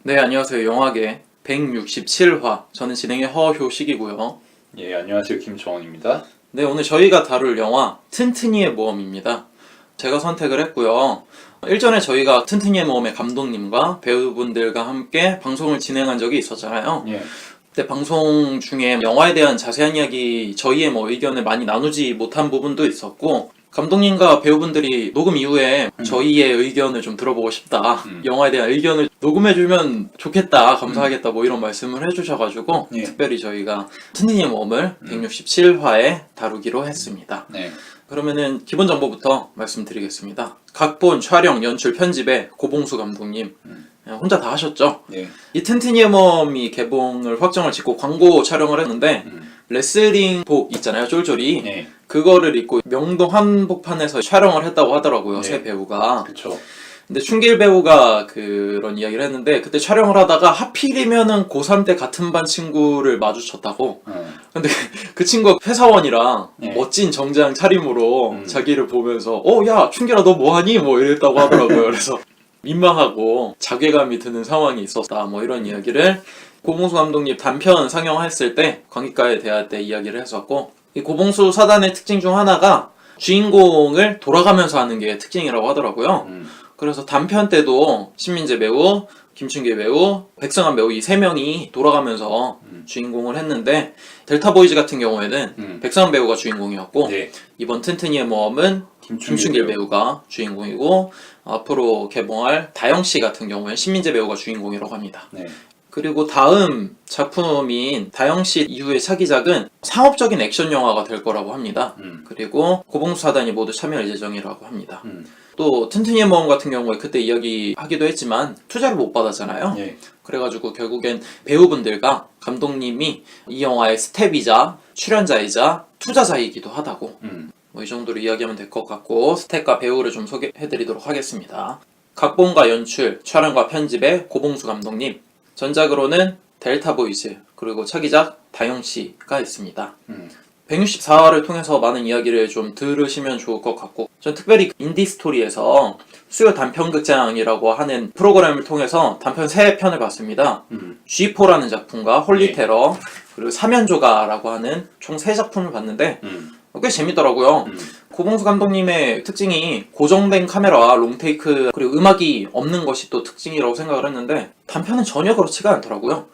네, 안녕하세요. 영화계 167화. 저는 진행의 허효식이고요. 예, 안녕하세요. 김정원입니다. 네, 오늘 저희가 다룰 영화 튼튼이의 모험입니다. 제가 선택을 했고요. 일전에 저희가 튼튼이의 모험의 감독님과 배우분들과 함께 방송을 진행한 적이 있었잖아요. 예. 그때 방송 중에 영화에 대한 자세한 이야기, 저희의 의견을 많이 나누지 못한 부분도 있었고, 감독님과 배우분들이 녹음 이후에 저희의 의견을 좀 들어보고 싶다. 영화에 대한 의견을 녹음해주면 좋겠다. 감사하겠다. 이런 말씀을 해주셔가지고 예. 특별히 저희가 튼튼이의 모험을 167화에 다루기로 했습니다. 네. 그러면은 기본 정보부터 말씀드리겠습니다. 각본, 촬영, 연출, 편집에 고봉수 감독님 혼자 다 하셨죠? 네. 이 튼튼이의 모험이 개봉을 확정을 짓고 광고 촬영을 했는데 레슬링복 있잖아요, 쫄쫄이. 네. 그거를 입고 명동 한복판에서 촬영을 했다고 하더라고요. 네. 새 배우가. 그쵸. 근데 춘길 배우가 그런 이야기를 했는데, 그때 촬영을 하다가 하필이면은 고3 때 같은 반 친구를 마주쳤다고. 근데 그 친구가 회사원이랑 네. 멋진 정장 차림으로 자기를 보면서 야 춘길아 너 뭐하니? 이랬다고 하더라고요. 그래서 민망하고 자괴감이 드는 상황이 있었다. 이런 이야기를 고봉수 감독님 단편 상영했을 때 관객과의 대화 때 이야기를 했었고, 이 고봉수 사단의 특징 중 하나가 주인공을 돌아가면서 하는 게 특징이라고 하더라고요. 그래서 단편 때도 신민재 배우, 김춘길 배우, 백성환 배우 이 세 명이 돌아가면서 주인공을 했는데, 델타보이즈 같은 경우에는 백성환 배우가 주인공이었고, 네. 이번 튼튼이의 모험은 김춘길 배우가 주인공이고, 앞으로 개봉할 다영씨 같은 경우에는 신민재 배우가 주인공이라고 합니다. 네. 그리고 다음 작품인 다영씨 이후의 차기작은 상업적인 액션 영화가 될 거라고 합니다. 그리고 고봉수 사단이 모두 참여할 예정이라고 합니다. 또 튼튼이의 모험 같은 경우에 그때 이야기하기도 했지만 투자를 못 받았잖아요. 네. 그래가지고 결국엔 배우분들과 감독님이 이 영화의 스텝이자 출연자이자 투자자이기도 하다고, 이 정도로 이야기하면 될 것 같고, 스텝과 배우를 좀 소개해드리도록 하겠습니다. 각본과 연출, 촬영과 편집의 고봉수 감독님, 전작으로는 델타보이즈, 그리고 차기작 다영씨가 있습니다. 164화를 통해서 많은 이야기를 좀 들으시면 좋을 것 같고, 전 특별히 인디스토리에서 수요 단편극장이라고 하는 프로그램을 통해서 단편 3편을 봤습니다. G4라는 작품과 홀리테러, 그리고 사면조가라고 하는 총 3작품을 봤는데 꽤 재밌더라고요. 고봉수 감독님의 특징이 고정된 카메라와 롱테이크, 그리고 음악이 없는 것이 또 특징이라고 생각을 했는데, 단편은 전혀 그렇지가 않더라고요.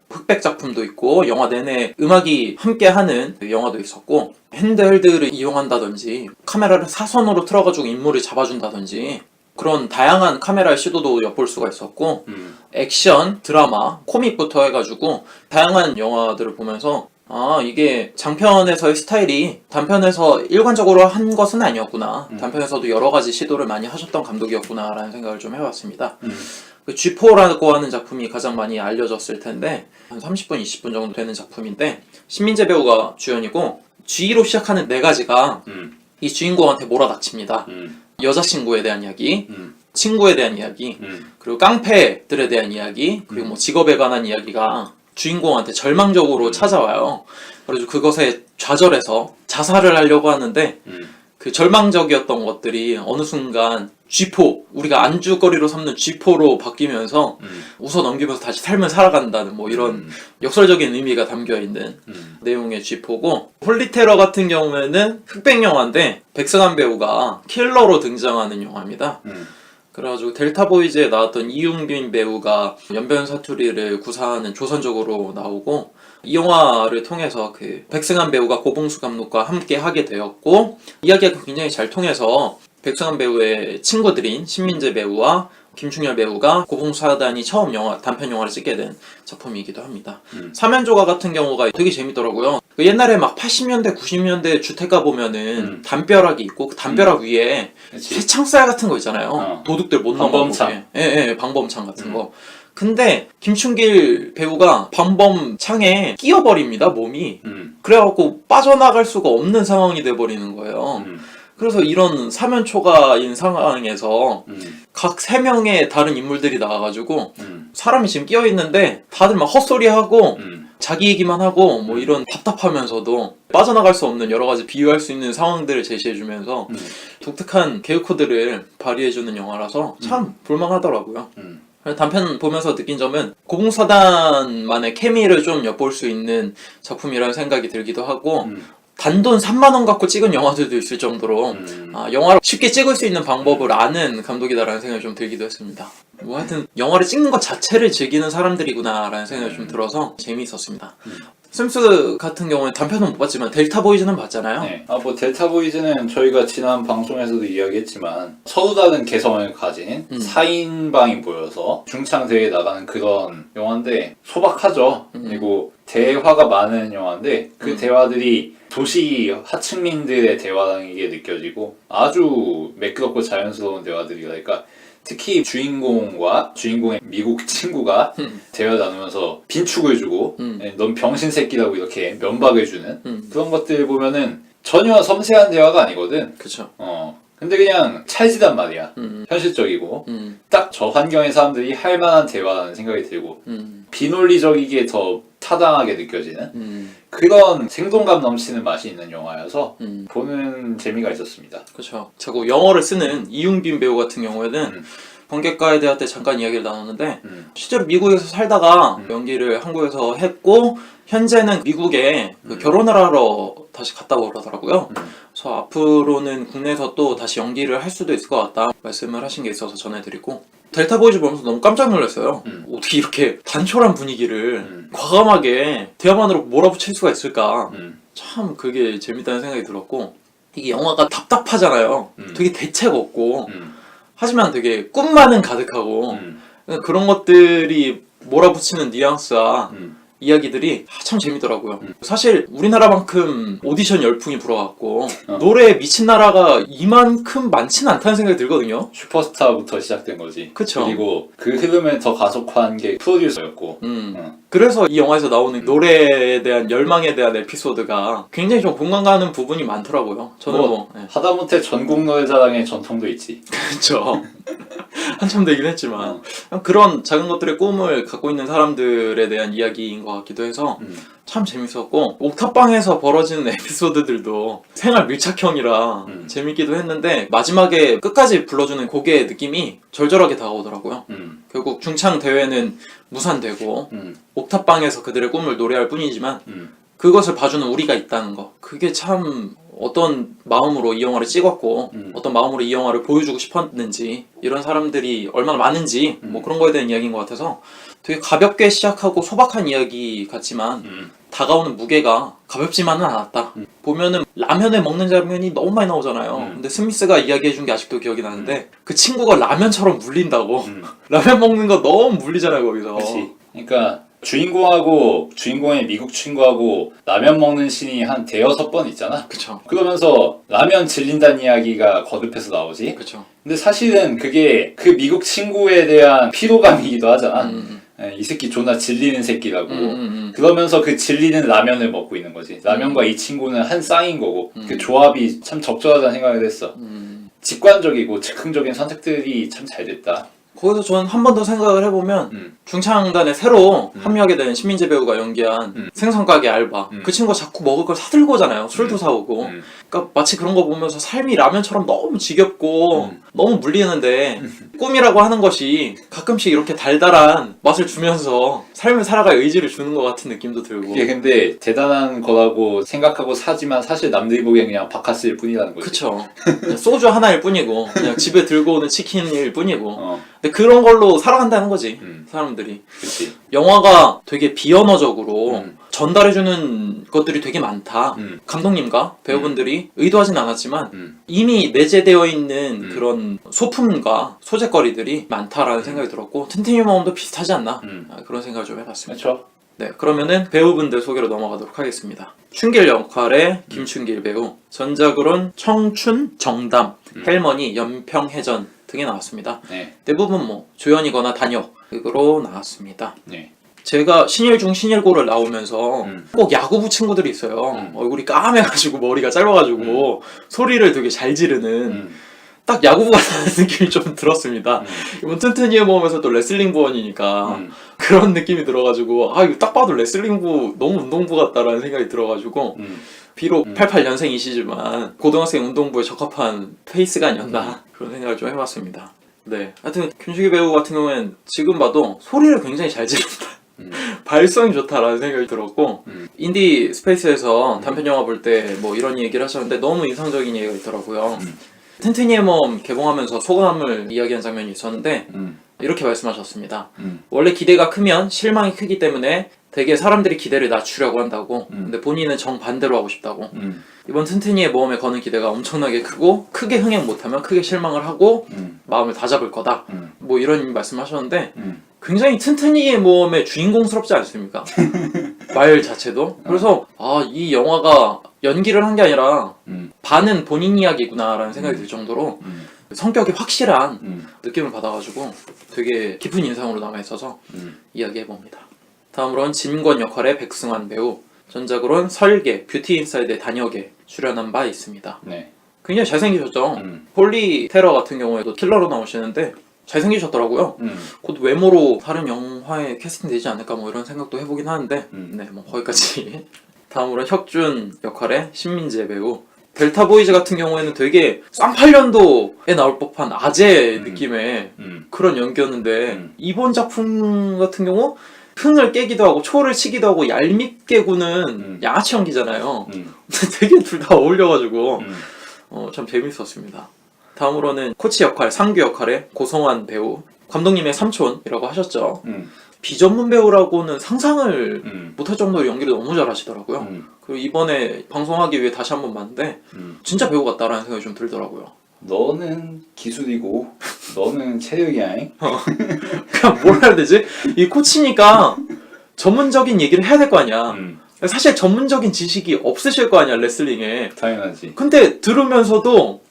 흑백 작품도 있고 영화 내내 음악이 함께하는 영화도 있었고, 핸드헬드를 이용한다든지 카메라를 사선으로 틀어가지고 인물을 잡아준다든지 그런 다양한 카메라의 시도도 엿볼 수가 있었고, 액션, 드라마, 코믹부터 해가지고 다양한 영화들을 보면서 이게 장편에서의 스타일이 단편에서 일관적으로 한 것은 아니었구나. 단편에서도 여러 가지 시도를 많이 하셨던 감독이었구나 라는 생각을 좀 해봤습니다. 그 G4라고 하는 작품이 가장 많이 알려졌을 텐데, 한 30분, 20분 정도 되는 작품인데, 신민재 배우가 주연이고, G로 시작하는 4가지가 이 주인공한테 몰아닥칩니다. 여자친구에 대한 이야기, 친구에 대한 이야기, 그리고 깡패들에 대한 이야기, 그리고 직업에 관한 이야기가 주인공한테 절망적으로 찾아와요. 그래서 그것에 좌절해서 자살을 하려고 하는데, 그 절망적이었던 것들이 어느 순간 G4, 우리가 안주거리로 삼는 G4로 바뀌면서 웃어 넘기면서 다시 삶을 살아간다는 이런 역설적인 의미가 담겨있는 내용의 G4고, 홀리테러 같은 경우에는 흑백 영화인데 백성환 배우가 킬러로 등장하는 영화입니다. 그래가지고 델타보이즈에 나왔던 이웅빈 배우가 연변 사투리를 구사하는 조선족으로 나오고, 이 영화를 통해서 그 백승환 배우가 고봉수 감독과 함께 하게 되었고, 이야기가 굉장히 잘 통해서 백승환 배우의 친구들인 신민재 배우와 김충열 배우가 고봉수 사단이 처음 단편 영화를 찍게 된 작품이기도 합니다. 사면조가 같은 경우가 되게 재밌더라고요. 그 옛날에 막 80년대, 90년대 주택가 보면은 담벼락이 있고, 그 담벼락 위에 쇠창살 같은 거 있잖아요. 도둑들 못 넘어오게. 예, 방범창 같은 거. 근데 김춘길 배우가 방범창에 끼어버립니다, 몸이. 그래갖고 빠져나갈 수가 없는 상황이 돼버리는 거예요. 그래서 이런 사면초가인 상황에서 각 3명의 다른 인물들이 나와가지고 사람이 지금 끼어있는데 다들 막 헛소리하고 자기 얘기만 하고 이런 답답하면서도 빠져나갈 수 없는 여러 가지 비유할 수 있는 상황들을 제시해주면서 독특한 개그 코드를 발휘해주는 영화라서 참 볼만하더라고요. 단편 보면서 느낀 점은 고봉사단만의 케미를 좀 엿볼 수 있는 작품이라는 생각이 들기도 하고 단돈 3만 원 갖고 찍은 영화들도 있을 정도로 영화를 쉽게 찍을 수 있는 방법을 아는 감독이다라는 생각이 좀 들기도 했습니다. 뭐 하여튼 영화를 찍는 것 자체를 즐기는 사람들이구나라는 생각이 좀 들어서 재미있었습니다. 심스 같은 경우는 단편은 못 봤지만 델타 보이즈는 봤잖아요. 네. 뭐 델타 보이즈는 저희가 지난 방송에서도 이야기했지만 서로 다른 개성을 가진 4인방이 모여서 중창대회에 나가는 그런 영화인데 소박하죠. 그리고 대화가 많은 영화인데 그 대화들이 도시 하층민들의 대화라는 게 느껴지고 아주 매끄럽고 자연스러운 대화들이랄까. 특히 주인공과 주인공의 미국 친구가 대화를 나누면서 빈축을 주고 넌 병신 새끼라고 이렇게 면박을 주는 그런 것들 보면은 전혀 섬세한 대화가 아니거든. 그쵸. 근데 그냥 찰지단 말이야. 현실적이고 딱 저 환경의 사람들이 할 만한 대화라는 생각이 들고 비논리적이게 더 타당하게 느껴지는 그런 생동감 넘치는 맛이 있는 영화여서 보는 재미가 있었습니다. 그렇죠. 자꾸 영어를 쓰는 이용빈 배우 같은 경우에는 관객과에 대할 때 잠깐 이야기를 나눴는데 실제로 미국에서 살다가 연기를 한국에서 했고 현재는 미국에 결혼을 하러 다시 갔다고 그러더라고요. 그래서 앞으로는 국내에서 또 다시 연기를 할 수도 있을 것 같다 말씀을 하신 게 있어서 전해드리고 델타 보이즈 보면서 너무 깜짝 놀랐어요. 어떻게 이렇게 단촐한 분위기를 과감하게 대화만으로 몰아붙일 수가 있을까. 참 그게 재밌다는 생각이 들었고 이게 영화가 답답하잖아요. 되게 대책 없고 하지만 되게 꿈만은 가득하고 그런 것들이 몰아붙이는 뉘앙스와 이야기들이 참 재밌더라고요. 사실 우리나라만큼 오디션 열풍이 불어왔고 노래에 미친 나라가 이만큼 많지는 않다는 생각이 들거든요. 슈퍼스타부터 시작된 거지. 그쵸. 그리고 그 흐름을 더 가속화한 게 프로듀서였고 그래서 이 영화에서 나오는 노래에 대한 열망에 대한 에피소드가 굉장히 좀 공감 가는 부분이 많더라고요. 저는 네. 하다못해 전국 노래자랑의 전통도 있지. 그렇죠. 한참 되긴 했지만 그런 작은 것들의 꿈을 갖고 있는 사람들에 대한 이야기인 것 같기도 해서 참 재밌었고 옥탑방에서 벌어지는 에피소드들도 생활 밀착형이라 재밌기도 했는데 마지막에 끝까지 불러주는 곡의 느낌이 절절하게 다가오더라고요. 결국 중창 대회는 무산되고 옥탑방에서 그들의 꿈을 노래할 뿐이지만 그것을 봐주는 우리가 있다는 거 그게 참 어떤 마음으로 이 영화를 찍었고 어떤 마음으로 이 영화를 보여주고 싶었는지 이런 사람들이 얼마나 많은지 뭐 그런 거에 대한 이야기인 것 같아서 되게 가볍게 시작하고 소박한 이야기 같지만 다가오는 무게가 가볍지만은 않았다. 보면은 라면을 먹는 장면이 너무 많이 나오잖아요. 근데 스미스가 이야기해준 게 아직도 기억이 나는데 그 친구가 라면처럼 물린다고 라면 먹는 거 너무 물리잖아요 거기서. 그렇지. 그러니까 주인공하고 주인공의 미국 친구하고 라면 먹는 씬이 한 대여섯 번 있잖아. 그쵸. 그러면서 라면 질린다는 이야기가 거듭해서 나오지. 그쵸. 근데 사실은 그게 그 미국 친구에 대한 피로감이기도 하잖아. 이 새끼 존나 질리는 새끼라고. 그러면서 그 질리는 라면을 먹고 있는 거지. 라면과 이 친구는 한 쌍인 거고 그 조합이 참 적절하다는 생각을 했어. 직관적이고 즉흥적인 선택들이 참 잘 됐다. 거기서 저는 한 번 더 생각을 해보면 중창단에 새로 합류하게 된 신민재 배우가 연기한 생선가게 알바 그 친구가 자꾸 먹을 걸 사들고 오잖아요. 술도 사오고 그러니까 마치 그런 거 보면서 삶이 라면처럼 너무 지겹고 너무 물리는데 꿈이라고 하는 것이 가끔씩 이렇게 달달한 맛을 주면서 삶을 살아갈 의지를 주는 것 같은 느낌도 들고 이게 근데 대단한 거라고 생각하고 사지만 사실 남들이 보기엔 그냥 바카스일 뿐이라는 거지. 그쵸. 그냥 소주 하나일 뿐이고 그냥 집에 들고 오는 치킨일 뿐이고 근데 그런 걸로 살아간다는 거지 사람들이. 그치. 영화가 되게 비언어적으로 전달해주는 것들이 되게 많다. 감독님과 배우분들이 의도하진 않았지만 이미 내재되어 있는 그런 소품과 소재거리들이 많다라는 생각이 들었고 튼튼이 모험도 비슷하지 않나 그런 생각을 좀 해봤습니다. 그렇죠. 네, 그러면은 배우분들 소개로 넘어가도록 하겠습니다. 춘길 역할의 김춘길 배우, 전작으론 청춘, 정담, 헬머니, 연평해전 등에 나왔습니다. 네. 대부분 뭐 조연이거나 단역으로 나왔습니다. 네. 제가 신일중 신일고를 나오면서 꼭 야구부 친구들이 있어요. 얼굴이 까매가지고 머리가 짧아가지고 소리를 되게 잘 지르는 딱 야구부 같은 느낌이 좀 들었습니다. 이번 튼튼이의 모험에서 또 레슬링 부원이니까 그런 느낌이 들어가지고 아 이거 딱 봐도 레슬링부 너무 운동부 같다라는 생각이 들어가지고 비록 88년생이시지만 고등학생 운동부에 적합한 페이스가 아니었나 그런 생각을 좀 해봤습니다. 네. 하여튼 김주기 배우 같은 경우에는 지금 봐도 소리를 굉장히 잘 지른다. 발성이 좋다라는 생각이 들었고 인디 스페이스에서 단편 영화 볼 때 뭐 이런 얘기를 하셨는데 너무 인상적인 얘기가 있더라고요. 튼튼이의 몸 개봉하면서 소감을 이야기한 장면이 있었는데 이렇게 말씀하셨습니다. 원래 기대가 크면 실망이 크기 때문에 되게 사람들이 기대를 낮추려고 한다고. 근데 본인은 정반대로 하고 싶다고. 이번 튼튼이의 모험에 거는 기대가 엄청나게 크고 크게 흥행 못하면 크게 실망을 하고 마음을 다잡을 거다. 뭐 이런 말씀하셨는데 굉장히 튼튼이의 모험의 주인공스럽지 않습니까? 말 자체도. 그래서 이 영화가 연기를 한 게 아니라 반은 본인 이야기구나라는 생각이 들 정도로 성격이 확실한 느낌을 받아가지고 되게 깊은 인상으로 남아있어서 이야기해봅니다. 다음으로는 진권 역할의 백승환 배우, 전작으로는 설계, 뷰티 인사이드의 단역에 출연한 바 있습니다. 네. 굉장히 잘생기셨죠? 홀리 테러 같은 경우에도 킬러로 나오시는데 잘생기셨더라고요. 곧 외모로 다른 영화에 캐스팅되지 않을까 뭐 이런 생각도 해보긴 하는데 네, 뭐 거기까지. 다음으로 혁준 역할의 신민재 배우, 델타 보이즈 같은 경우에는 되게 쌍팔년도에 나올 법한 아재 느낌의 그런 연기였는데 이번 작품 같은 경우 흥을 깨기도 하고 초를 치기도 하고 얄밉게 구는 양아치 연기잖아요. 되게 둘 다 어울려가지고 참 재밌었습니다. 다음으로는 코치 역할, 상규 역할의 고성환 배우, 감독님의 삼촌이라고 하셨죠. 비전문 배우라고는 상상을 못할 정도로 연기를 너무 잘하시더라고요. 그리고 이번에 방송하기 위해 다시 한번 봤는데 진짜 배우 같다라는 생각이 좀 들더라고요. 너는 기술이고 너는 체력이야. 그냥 뭐라 해야 되지? 이 코치니까 전문적인 얘기를 해야 될 거 아니야. 사실 전문적인 지식이 없으실 거 아니야, 레슬링에. 당연하지. 근데 들으면서도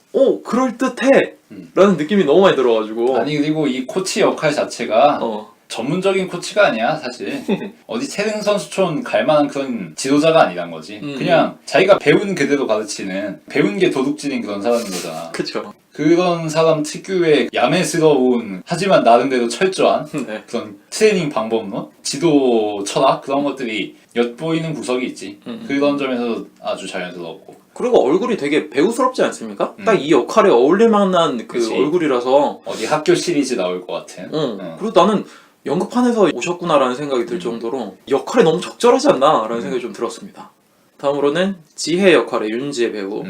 그럴듯해 라는 느낌이 너무 많이 들어가지고. 아니 그리고 이 코치 역할 자체가 전문적인 코치가 아니야 사실. 어디 체능 선수촌 갈만한 그런 지도자가 아니란 거지. 그냥 자기가 배운 그대로 가르치는, 배운 게 도둑질인 그런 사람인 거잖아. 그쵸. 그런 사람 특유의 야매스러운 하지만 나름대로 철저한 네. 그런 트레이닝 방법론, 지도 철학 그런 것들이 엿보이는 구석이 있지. 그런 점에서 아주 자연스러웠고. 그리고 얼굴이 되게 배우스럽지 않습니까? 딱 이 역할에 어울릴 만한 그 그치. 얼굴이라서. 어디 학교 시리즈 나올 것 같은. 그리고 나는 연극판에서 오셨구나라는 생각이 들 정도로 역할에 너무 적절하지 않나라는 생각이 좀 들었습니다. 다음으로는 지혜 역할의 윤지혜 배우,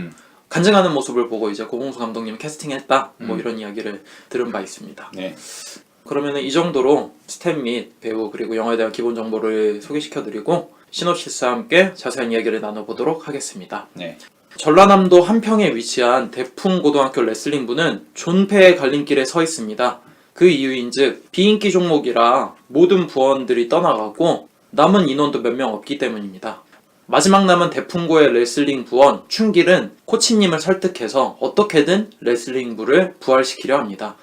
간증하는 모습을 보고 이제 고봉수 감독님이 캐스팅했다 뭐 이런 이야기를 들은 바 있습니다. 네. 그러면은 이 정도로 스텝 및 배우 그리고 영화에 대한 기본 정보를 소개시켜드리고 시놉시스와 함께 자세한 이야기를 나눠보도록 하겠습니다. 네. 전라남도 한평에 위치한 대풍고등학교 레슬링부는 존폐의 갈림길에 서 있습니다. 그 이유인즉 비인기 종목이라 모든 부원들이 떠나가고 남은 인원도 몇 명 없기 때문입니다. 마지막 남은 대풍고의 레슬링 부원 춘길은 코치님을 설득해서 어떻게든 레슬링부를 부활시키려 합니다.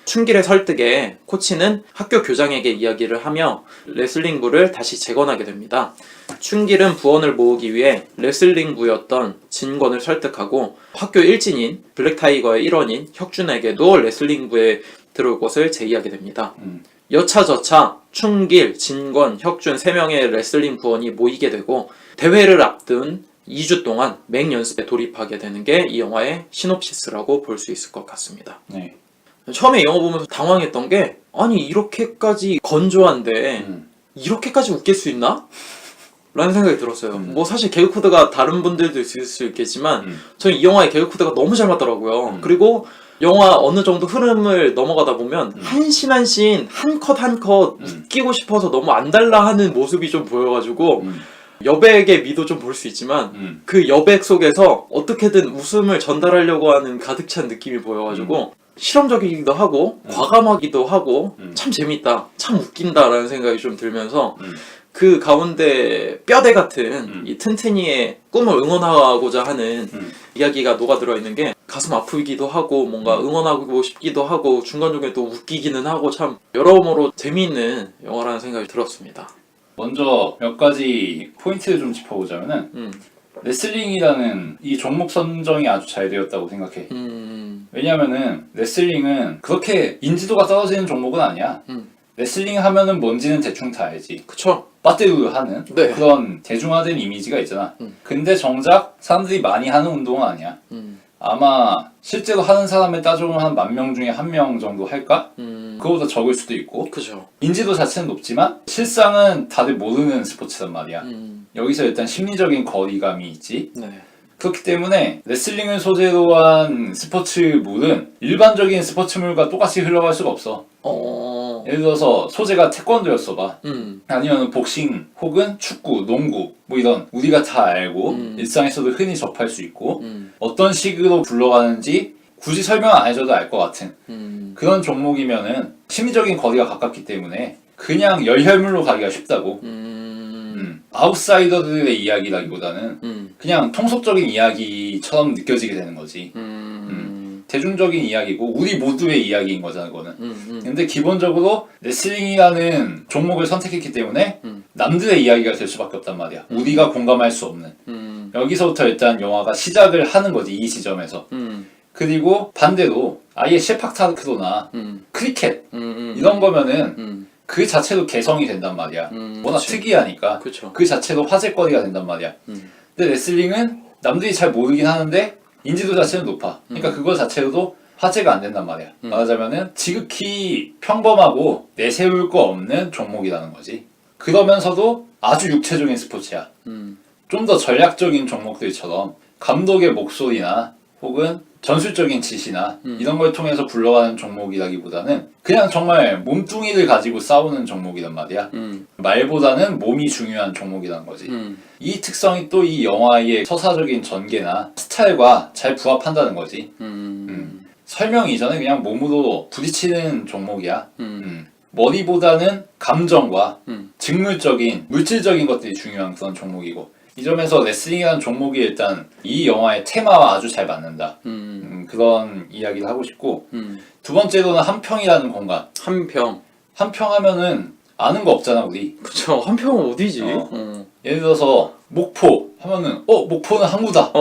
춘길의 설득에 코치는 학교 교장에게 이야기를 하며 레슬링부를 다시 재건하게 됩니다. 춘길은 부원을 모으기 위해 레슬링부였던 진권을 설득하고 학교 일진인 블랙타이거의 일원인 혁준에게도 레슬링부에 들어올 것을 제의하게 됩니다. 여차저차 춘길, 진권, 혁준 3명의 레슬링 부원이 모이게 되고 대회를 앞둔 2주 동안 맹연습에 돌입하게 되는 게 이 영화의 시놉시스라고 볼 수 있을 것 같습니다. 네. 처음에 영화 보면서 당황했던 게 아니 이렇게까지 건조한데 이렇게까지 웃길 수 있나? 라는 생각이 들었어요. 뭐 사실 개그 코드가 다른 분들도 있을 수 있겠지만 저는 이 영화의 개그 코드가 너무 잘 맞더라고요. 그리고 영화 어느 정도 흐름을 넘어가다 보면 한 씬 한 씬, 한 컷 한 컷 웃기고 싶어서 너무 안달라 하는 모습이 좀 보여가지고 여백의 미도 좀 볼 수 있지만 그 여백 속에서 어떻게든 웃음을 전달하려고 하는 가득 찬 느낌이 보여가지고 실험적이기도 하고 과감하기도 하고 참 재밌다, 참 웃긴다라는 생각이 좀 들면서 그 가운데 뼈대 같은 이 튼튼이의 꿈을 응원하고자 하는 이야기가 녹아들어 있는 게 가슴 아프기도 하고 뭔가 응원하고 싶기도 하고 중간중간에 또 웃기기는 하고 참 여러모로 재미있는 영화라는 생각이 들었습니다. 먼저 몇 가지 포인트를 좀 짚어보자면은 레슬링이라는 이 종목 선정이 아주 잘 되었다고 생각해. 왜냐면은 레슬링은 그렇게 인지도가 떨어지는 종목은 아니야. 레슬링 하면은 뭔지는 대충 다 알지. 그쵸? 빠뜨르르 하는 네. 그런 대중화된 이미지가 있잖아. 근데 정작 사람들이 많이 하는 운동은 아니야. 아마 실제로 하는 사람에 따져보면 한 10,000명 중에 1명 정도 할까? 그거보다 적을 수도 있고 그죠. 인지도 자체는 높지만 실상은 다들 모르는 스포츠란 말이야. 여기서 일단 심리적인 거리감이 있지. 네. 그렇기 때문에 레슬링을 소재로 한 스포츠물은 일반적인 스포츠물과 똑같이 흘러갈 수가 없어. 예를 들어서 소재가 태권도였어 봐. 아니면 복싱 혹은 축구, 농구 뭐 이런 우리가 다 알고 일상에서도 흔히 접할 수 있고 어떤 식으로 굴러가는지 굳이 설명 안 해줘도 알 것 같은 그런 종목이면은 심리적인 거리가 가깝기 때문에 그냥 열혈물로 가기가 쉽다고. 아웃사이더들의 이야기라기보다는 그냥 통속적인 이야기처럼 느껴지게 되는 거지. 대중적인 이야기고 우리 모두의 이야기인 거잖아 그거는. 근데 기본적으로 레슬링이라는 종목을 선택했기 때문에 남들의 이야기가 될 수밖에 없단 말이야. 우리가 공감할 수 없는. 여기서부터 일단 영화가 시작을 하는 거지 이 지점에서. 그리고 반대로 아예 셰팍타크로나 크리켓 이런 거면은 그 자체도 개성이 된단 말이야. 워낙 그치. 특이하니까. 그쵸. 그 자체도 화제거리가 된단 말이야. 근데 레슬링은 남들이 잘 모르긴 하는데 인지도 자체는 높아. 그러니까 그거 자체로도 화제가 안 된단 말이야. 말하자면은 지극히 평범하고 내세울 거 없는 종목이라는 거지. 그러면서도 아주 육체적인 스포츠야. 좀 더 전략적인 종목들처럼 감독의 목소리나 혹은 전술적인 지시나 이런 걸 통해서 굴러가는 종목이라기보다는 그냥 정말 몸뚱이를 가지고 싸우는 종목이란 말이야. 말보다는 몸이 중요한 종목이란 거지. 이 특성이 또 이 영화의 서사적인 전개나 스타일과 잘 부합한다는 거지. 설명 이전에 그냥 몸으로 부딪히는 종목이야. 머리보다는 감정과 직물적인, 물질적인 것들이 중요한 그런 종목이고 이 점에서 레슬링이라는 종목이 일단 이 영화의 테마와 아주 잘 맞는다. 그런 이야기를 하고 싶고 두 번째로는 한평이라는 공간. 한평. 한평 하면은 아는 거 없잖아 우리. 그쵸. 한평은 어디지? 예를 들어서 목포 하면은 목포는 항구다.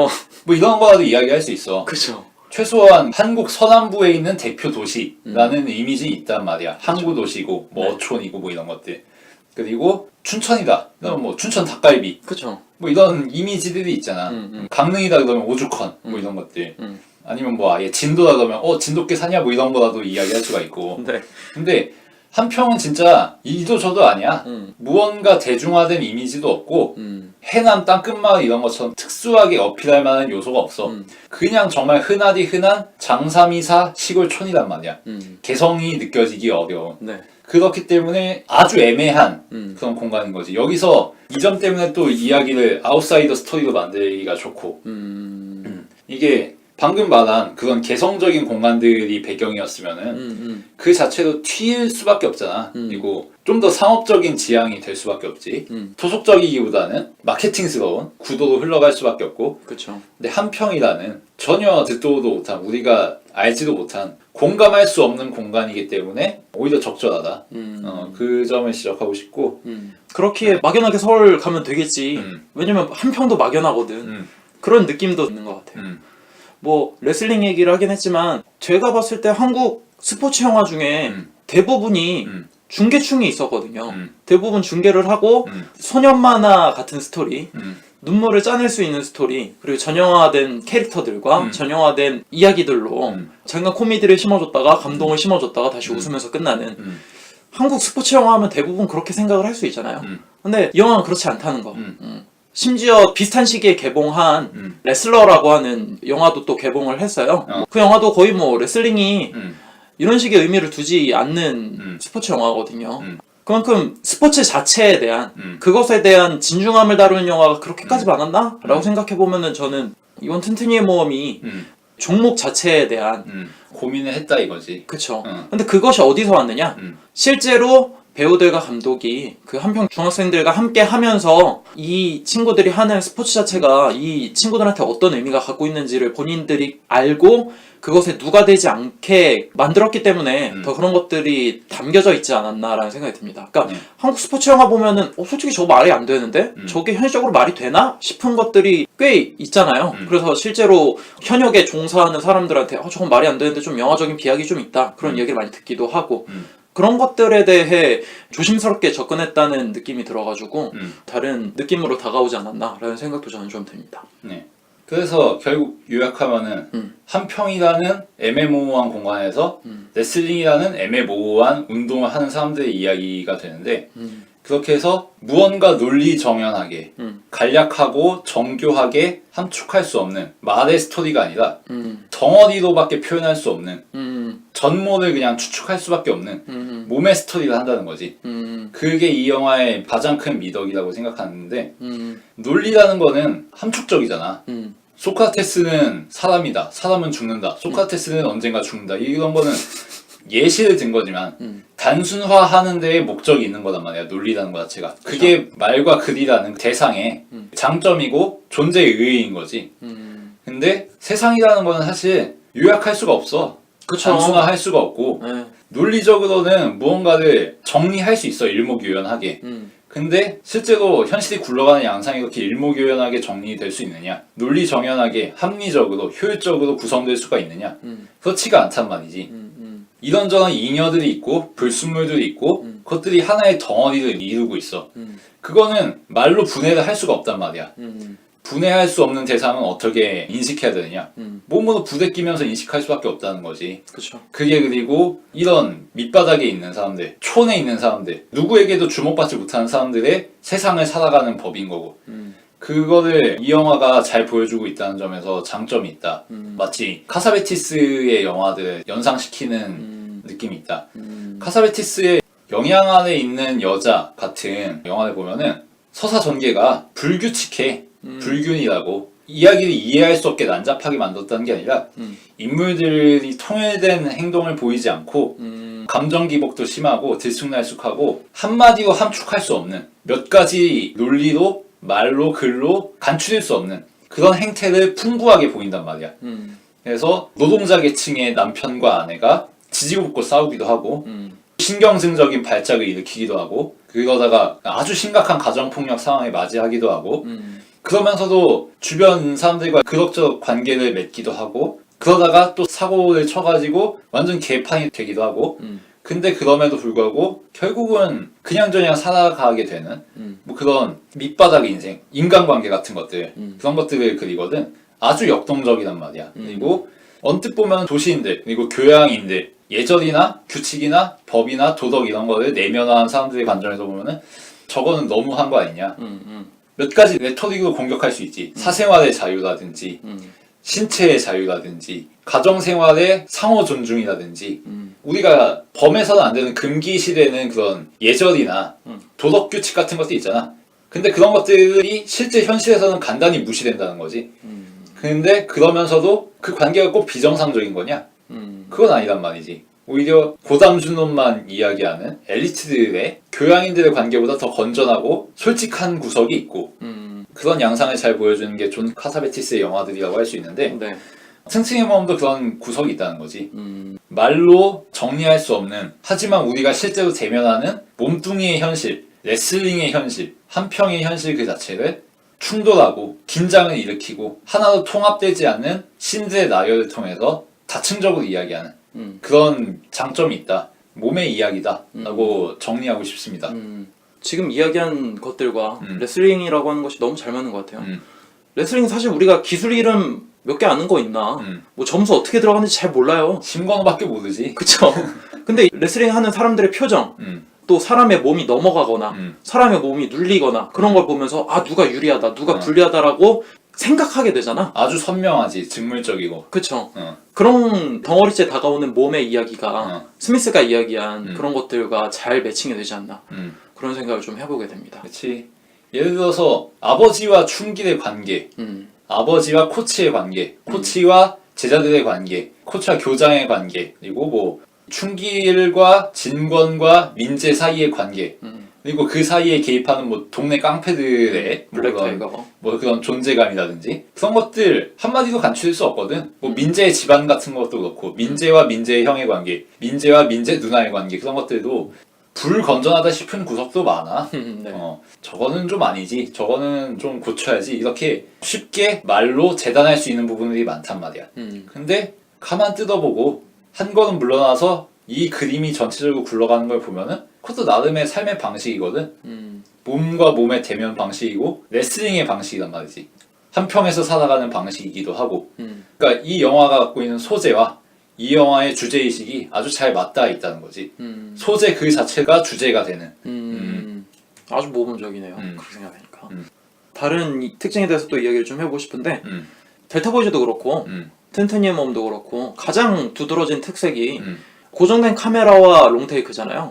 뭐 이런 거라도 이야기할 수 있어. 그쵸. 최소한 한국 서남부에 있는 대표 도시라는 이미지 있단 말이야. 항구 도시고 뭐 네. 어촌이고 뭐 이런 것들. 그리고 춘천이다. 그러면 뭐 춘천 닭갈비. 그쵸. 뭐 이런 이미지들이 있잖아. 강릉이다 그러면 오죽헌 뭐 이런 것들. 아니면 뭐 아예 진도다 그러면 진돗개 사냐 뭐 이런 거라도 이야기할 수가 있고. 네. 근데 한평은 진짜 이도 저도 아니야. 무언가 대중화된 이미지도 없고 해남 땅끝마을 이런 것처럼 특수하게 어필할 만한 요소가 없어. 그냥 정말 흔하디 흔한 장삼이사 시골촌이란 말이야. 개성이 느껴지기 어려운. 네. 그렇기 때문에 아주 애매한 그런 공간인 거지. 여기서 이 점 때문에 또 이야기를 아웃사이더 스토리로 만들기가 좋고 이게 방금 말한 그런 개성적인 공간들이 배경이었으면은 그 자체로 튀일 수밖에 없잖아. 그리고 좀 더 상업적인 지향이 될 수밖에 없지. 토속적이기보다는 마케팅스러운 구도로 흘러갈 수밖에 없고. 그쵸. 근데 한평이라는 전혀 듣도도 못한 우리가 알지도 못한 공감할 수 없는 공간이기 때문에 오히려 적절하다. 그 점을 지적하고 싶고. 그렇기에 막연하게 서울 가면 되겠지. 왜냐면 한평도 막연하거든. 그런 느낌도 있는 것 같아요. 뭐 레슬링 얘기를 하긴 했지만 제가 봤을 때 한국 스포츠 영화 중에 대부분이 중계충이 있었거든요. 대부분 중계를 하고 소년 만화 같은 스토리, 눈물을 짜낼 수 있는 스토리, 그리고 전형화된 캐릭터들과 전형화된 이야기들로 잠깐 코미디를 심어줬다가 감동을 심어줬다가 다시 웃으면서 끝나는 한국 스포츠 영화 하면 대부분 그렇게 생각을 할 수 있잖아요. 근데 이 영화는 그렇지 않다는 거. 심지어 비슷한 시기에 개봉한 레슬러라고 하는 영화도 또 개봉을 했어요. 그 영화도 거의 뭐 레슬링이 이런 식의 의미를 두지 않는 스포츠 영화거든요. 그만큼 스포츠 자체에 대한 그것에 대한 진중함을 다루는 영화가 그렇게까지 많았나? 라고 생각해보면은 저는 이번 튼튼이의 모험이 종목 자체에 대한 고민을 했다 이거지. 그쵸. 근데 그것이 어디서 왔느냐? 실제로 배우들과 감독이 그 한평 중학생들과 함께 하면서 이 친구들이 하는 스포츠 자체가 이 친구들한테 어떤 의미가 갖고 있는지를 본인들이 알고 그것에 누가 되지 않게 만들었기 때문에 더 그런 것들이 담겨져 있지 않았나라는 생각이 듭니다. 그러니까 한국 스포츠 영화 보면은 솔직히 저거 말이 안 되는데 저게 현실적으로 말이 되나 싶은 것들이 꽤 있잖아요. 그래서 실제로 현역에 종사하는 사람들한테 저건 말이 안 되는데 좀 영화적인 비약이 좀 있다 그런 얘기를 많이 듣기도 하고 그런 것들에 대해 조심스럽게 접근했다는 느낌이 들어가지고 다른 느낌으로 다가오지 않았나라는 생각도 저는 좀 듭니다. 네. 그래서 결국 요약하면은 한 평이라는 애매모호한 공간에서 레슬링이라는 애매모호한 운동을 하는 사람들의 이야기가 되는데 그렇게 해서 무언가 논리정연하게 간략하고 정교하게 함축할 수 없는 말의 스토리가 아니라 덩어리로밖에 표현할 수 없는 전모를 그냥 추측할 수밖에 없는 몸의 스토리를 한다는 거지. 그게 이 영화의 가장 큰 미덕이라고 생각하는데 논리라는 거는 함축적이잖아. 소크라테스는 사람이다. 사람은 죽는다. 소크라테스는 언젠가 죽는다. 이런 거는 예시를 든 거지만 단순화하는 데에 목적이 있는 거란 말이야. 논리라는 거 자체가. 그게 말과 글이라는 대상의 장점이고 존재의 의의인 거지. 근데 세상이라는 거는 사실 요약할 수가 없어. 그쵸. 단순화할 수가 없고 네. 논리적으로는 무언가를 정리할 수 있어. 일목요연하게. 근데 실제로 현실이 굴러가는 양상이 그렇게 일목요연하게 정리될 수 있느냐, 논리정연하게 합리적으로 효율적으로 구성될 수가 있느냐, 그렇지가 않단 말이지. 이런저런 잉여들이 있고 불순물들이 있고 그것들이 하나의 덩어리를 이루고 있어. 그거는 말로 분해를 할 수가 없단 말이야. 분해할 수 없는 대상은 어떻게 인식해야 되느냐, 몸으로 부대끼면서 인식할 수밖에 없다는 거지. 그쵸. 그게 그리고 이런 밑바닥에 있는 사람들, 촌에 있는 사람들, 누구에게도 주목받지 못하는 사람들의 세상을 살아가는 법인 거고, 그거를 이 영화가 잘 보여주고 있다는 점에서 장점이 있다. 마치 카사베티스의 영화들을 연상시키는 느낌이 있다. 카사베티스의 영향 안에 있는 여자 같은 영화를 보면은 서사 전개가 불규칙해. 불균이라고. 이야기를 이해할 수 없게 난잡하게 만들었다는 게 아니라 인물들이 통일된 행동을 보이지 않고 감정 기복도 심하고 들쑥날쑥하고 한마디로 함축할 수 없는 몇 가지 논리로 말로 글로 간추릴 수 없는 그런 행태를 풍부하게 보인단 말이야. 그래서 노동자 계층의 남편과 아내가 지지고 볶고 싸우기도 하고 신경증적인 발작을 일으키기도 하고 그러다가 아주 심각한 가정폭력 상황에 맞이하기도 하고 그러면서도 주변 사람들과 그럭저럭 관계를 맺기도 하고 그러다가 또 사고를 쳐가지고 완전 개판이 되기도 하고 근데 그럼에도 불구하고 결국은 그냥저냥 살아가게 되는 뭐 그런 밑바닥 인생, 인간관계 같은 것들 그런 것들을 그리거든. 아주 역동적이란 말이야. 그리고 언뜻 보면 도시인들 그리고 교양인들 예절이나 규칙이나 법이나 도덕 이런 거를 내면화한 사람들의 관점에서 보면은 저거는 너무한 거 아니냐. 몇 가지 레토릭으로 공격할 수 있지. 사생활의 자유라든지 신체의 자유라든지 가정생활의 상호 존중이라든지 우리가 범해서는 안 되는 금기시되는 그런 예절이나 도덕규칙 같은 것들이 있잖아. 근데 그런 것들이 실제 현실에서는 간단히 무시된다는 거지. 근데 그러면서도 그 관계가 꼭 비정상적인 거냐? 그건 아니란 말이지. 오히려 고담준론만 이야기하는 엘리트들의 교양인들의 관계보다 더 건전하고 솔직한 구석이 있고 그런 양상을 잘 보여주는 게 존 카사베티스의 영화들이라고 할 수 있는데 네. 층층의 모험도 그런 구석이 있다는 거지. 말로 정리할 수 없는 하지만 우리가 실제로 대면하는 몸뚱이의 현실, 레슬링의 현실, 한평의 현실 그 자체를 충돌하고 긴장을 일으키고 하나로 통합되지 않는 신들의 나열을 통해서 다층적으로 이야기하는 그런 장점이 있다. 몸의 이야기다 라고 정리하고 싶습니다. 지금 이야기한 것들과 레슬링이라고 하는 것이 너무 잘 맞는 것 같아요. 레슬링 사실 우리가 기술 이름 몇 개 아는 거 있나? 뭐 점수 어떻게 들어가는지 잘 몰라요. 심건호밖에 모르지. 그쵸? 근데 레슬링 하는 사람들의 표정 또 사람의 몸이 넘어가거나 사람의 몸이 눌리거나 그런 걸 보면서 아 누가 유리하다 누가 불리하다라고 생각하게 되잖아. 아주 선명하지. 직물적이고. 그쵸. 그런 덩어리째 다가오는 몸의 이야기가 스미스가 이야기한 그런 것들과 잘 매칭이 되지 않나 그런 생각을 좀 해보게 됩니다. 그렇지. 예를 들어서 아버지와 춘길의 관계, 아버지와 코치의 관계, 코치와 제자들의 관계, 코치와 교장의 관계, 그리고 뭐 춘길과 진권과 민재 사이의 관계, 그리고 그 사이에 개입하는 뭐 동네 깡패들의 블랙타이거 뭐 그런 존재감이라든지 그런 것들 한마디로 간추릴 수 없거든. 뭐 민재의 집안 같은 것도 그렇고 민재와 민재의 형의 관계, 민재와 민재 누나의 관계 그런 것들도 불건전하다 싶은 구석도 많아. 네. 저거는 좀 아니지. 저거는 좀 고쳐야지. 이렇게 쉽게 말로 재단할 수 있는 부분들이 많단 말이야. 근데 가만 뜯어보고 한 걸음 물러나서 이 그림이 전체적으로 굴러가는 걸 보면은 그것도 나름의 삶의 방식이거든. 몸과 몸의 대면 방식이고 레슬링의 방식이란 말이지. 한 평에서 살아가는 방식이기도 하고 그러니까 이 영화가 갖고 있는 소재와 이 영화의 주제의식이 아주 잘 맞닿아 있다는 거지. 소재 그 자체가 주제가 되는. 아주 모범적이네요. 그렇게 생각하니까. 다른 이 특징에 대해서 또 이야기를 좀 해보고 싶은데 델타보이즈도 그렇고 튼튼이의 몸도 그렇고 가장 두드러진 특색이 고정된 카메라와 롱테이크잖아요.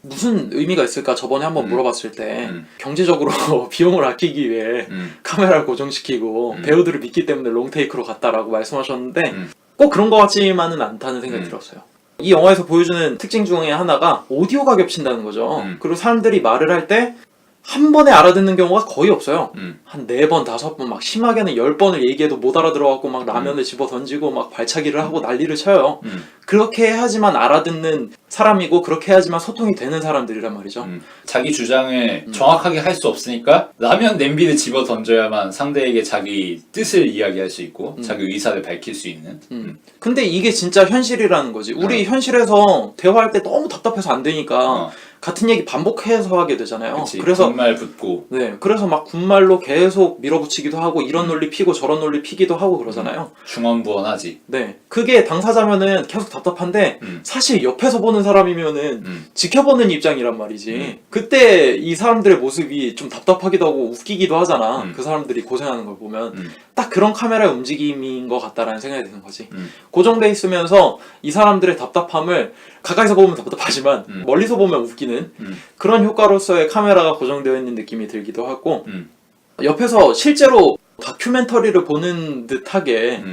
무슨 의미가 있을까 저번에 한번 물어봤을 때 경제적으로 비용을 아끼기 위해 카메라를 고정시키고 배우들을 믿기 때문에 롱테이크로 갔다라고 말씀하셨는데 꼭 그런 것 같지만은 않다는 생각이 들었어요. 이 영화에서 보여주는 특징 중에 하나가 오디오가 겹친다는 거죠. 그리고 사람들이 말을 할 때 한 번에 알아듣는 경우가 거의 없어요. 한 4번, 5번, 막 심하게는 10번을 얘기해도 못 알아들어갖고 막 라면을 집어 던지고 막 발차기를 하고 난리를 쳐요. 그렇게 해야지만 알아듣는 사람이고 그렇게 해야지만 소통이 되는 사람들이란 말이죠. 자기 주장을 정확하게 할 수 없으니까 라면 냄비를 집어 던져야만 상대에게 자기 뜻을 이야기할 수 있고 자기 의사를 밝힐 수 있는. 근데 이게 진짜 현실이라는 거지. 우리 현실에서 대화할 때 너무 답답해서 안 되니까 같은 얘기 반복해서 하게 되잖아요. 그치, 그래서 군말 붙고. 네, 그래서 막 군말로 계속 밀어붙이기도 하고 이런 논리 피고 저런 논리 피기도 하고 그러잖아요. 중언부언하지. 네, 그게 당사자면은 계속 답답한데 사실 옆에서 보는 사람이면은 지켜보는 입장이란 말이지. 그때 이 사람들의 모습이 좀 답답하기도 하고 웃기기도 하잖아. 그 사람들이 고생하는 걸 보면 딱 그런 카메라의 움직임인 것 같다라는 생각이 드는 거지. 고정돼 있으면서 이 사람들의 답답함을 가까이서 보면 답답하지만 멀리서 보면 웃기는 그런 효과로서의 카메라가 고정되어 있는 느낌이 들기도 하고 옆에서 실제로 다큐멘터리를 보는 듯하게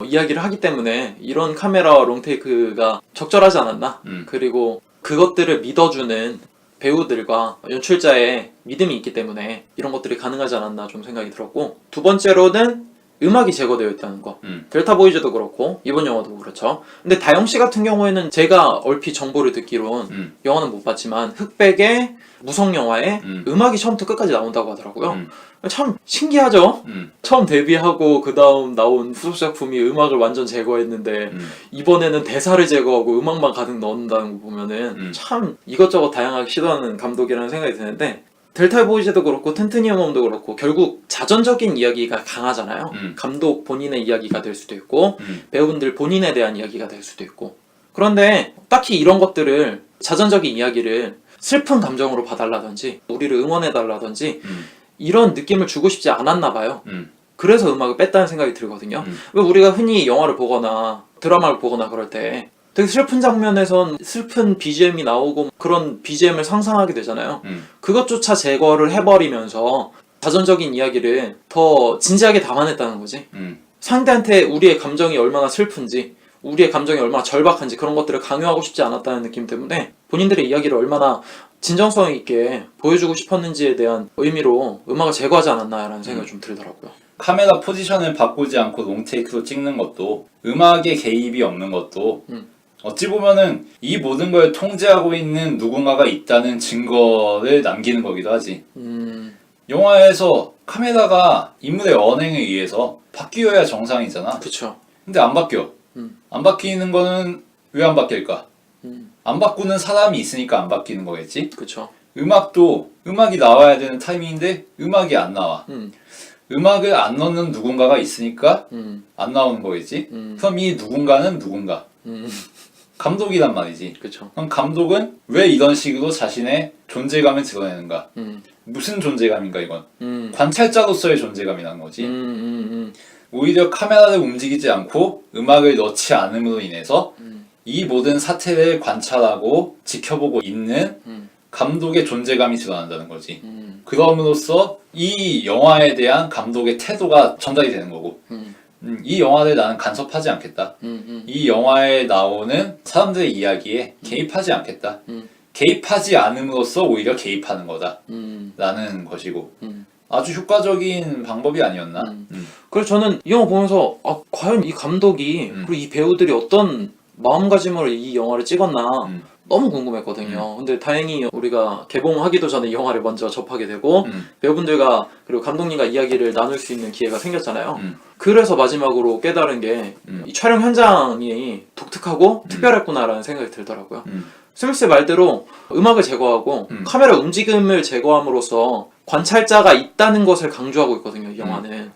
이야기를 하기 때문에 이런 카메라와 롱테이크가 적절하지 않았나. 그리고 그것들을 믿어주는 배우들과 연출자의 믿음이 있기 때문에 이런 것들이 가능하지 않았나 좀 생각이 들었고, 두 번째로는 음악이 제거되어 있다는 거. 델타보이즈도 그렇고 이번 영화도 그렇죠. 근데 다영씨 같은 경우에는 제가 얼핏 정보를 듣기론 영화는 못 봤지만 흑백의 무성영화에 음악이 처음부터 끝까지 나온다고 하더라고요. 참 신기하죠? 처음 데뷔하고 그 다음 나온 후속 작품이 음악을 완전 제거했는데 이번에는 대사를 제거하고 음악만 가득 넣는다는 거 보면은 참 이것저것 다양하게 시도하는 감독이라는 생각이 드는데, 델타보이즈도 그렇고 튼튼이의 몸도 그렇고 결국 자전적인 이야기가 강하잖아요. 감독 본인의 이야기가 될 수도 있고 배우분들 본인에 대한 이야기가 될 수도 있고. 그런데 딱히 이런 것들을, 자전적인 이야기를 슬픈 감정으로 봐달라든지 우리를 응원해달라든지 이런 느낌을 주고 싶지 않았나 봐요. 그래서 음악을 뺐다는 생각이 들거든요. 왜 우리가 흔히 영화를 보거나 드라마를 보거나 그럴 때 되게 슬픈 장면에선 슬픈 BGM이 나오고 그런 BGM을 상상하게 되잖아요. 그것조차 제거를 해버리면서 자전적인 이야기를 더 진지하게 담아냈다는 거지. 상대한테 우리의 감정이 얼마나 슬픈지, 우리의 감정이 얼마나 절박한지 그런 것들을 강요하고 싶지 않았다는 느낌 때문에 본인들의 이야기를 얼마나 진정성 있게 보여주고 싶었는지에 대한 의미로 음악을 제거하지 않았나라는 생각이 좀 들더라고요. 카메라 포지션을 바꾸지 않고 롱테이크로 찍는 것도, 음악의 개입이 없는 것도 어찌 보면은 이 모든 걸 통제하고 있는 누군가가 있다는 증거를 남기는 거기도 하지. 영화에서 카메라가 인물의 언행에 의해서 바뀌어야 정상이잖아. 그쵸. 근데 안 바뀌어. 안 바뀌는 거는 왜 안 바뀔까? 안 바꾸는 사람이 있으니까 안 바뀌는 거겠지? 그쵸. 음악도 음악이 나와야 되는 타이밍인데 음악이 안 나와. 음악을 안 넣는 누군가가 있으니까 안 나오는 거겠지? 그럼 이 누군가는 누군가? 감독이란 말이지. 그쵸. 그럼 감독은 왜 이런 식으로 자신의 존재감을 드러내는가? 무슨 존재감인가 이건? 관찰자로서의 존재감이라는 거지. 오히려 카메라를 움직이지 않고 음악을 넣지 않음으로 인해서 이 모든 사태를 관찰하고 지켜보고 있는 감독의 존재감이 드러난다는 거지. 그럼으로써 이 영화에 대한 감독의 태도가 전달이 되는 거고, 이 영화를 나는 간섭하지 않겠다. 이 영화에 나오는 사람들의 이야기에 개입하지 않겠다. 개입하지 않음으로써 오히려 개입하는 거다 라는 것이고, 아주 효과적인 방법이 아니었나. 그래서 저는 이 영화 보면서 과연 이 감독이 그리고 이 배우들이 어떤 마음가짐으로 이 영화를 찍었나 너무 궁금했거든요. 근데 다행히 우리가 개봉하기도 전에 이 영화를 먼저 접하게 되고 배우분들과 그리고 감독님과 이야기를 나눌 수 있는 기회가 생겼잖아요. 그래서 마지막으로 깨달은 게 이 촬영 현장이 독특하고 특별했구나라는 생각이 들더라고요. 스미스의 말대로 음악을 제거하고 카메라 움직임을 제거함으로써 관찰자가 있다는 것을 강조하고 있거든요, 이 영화는.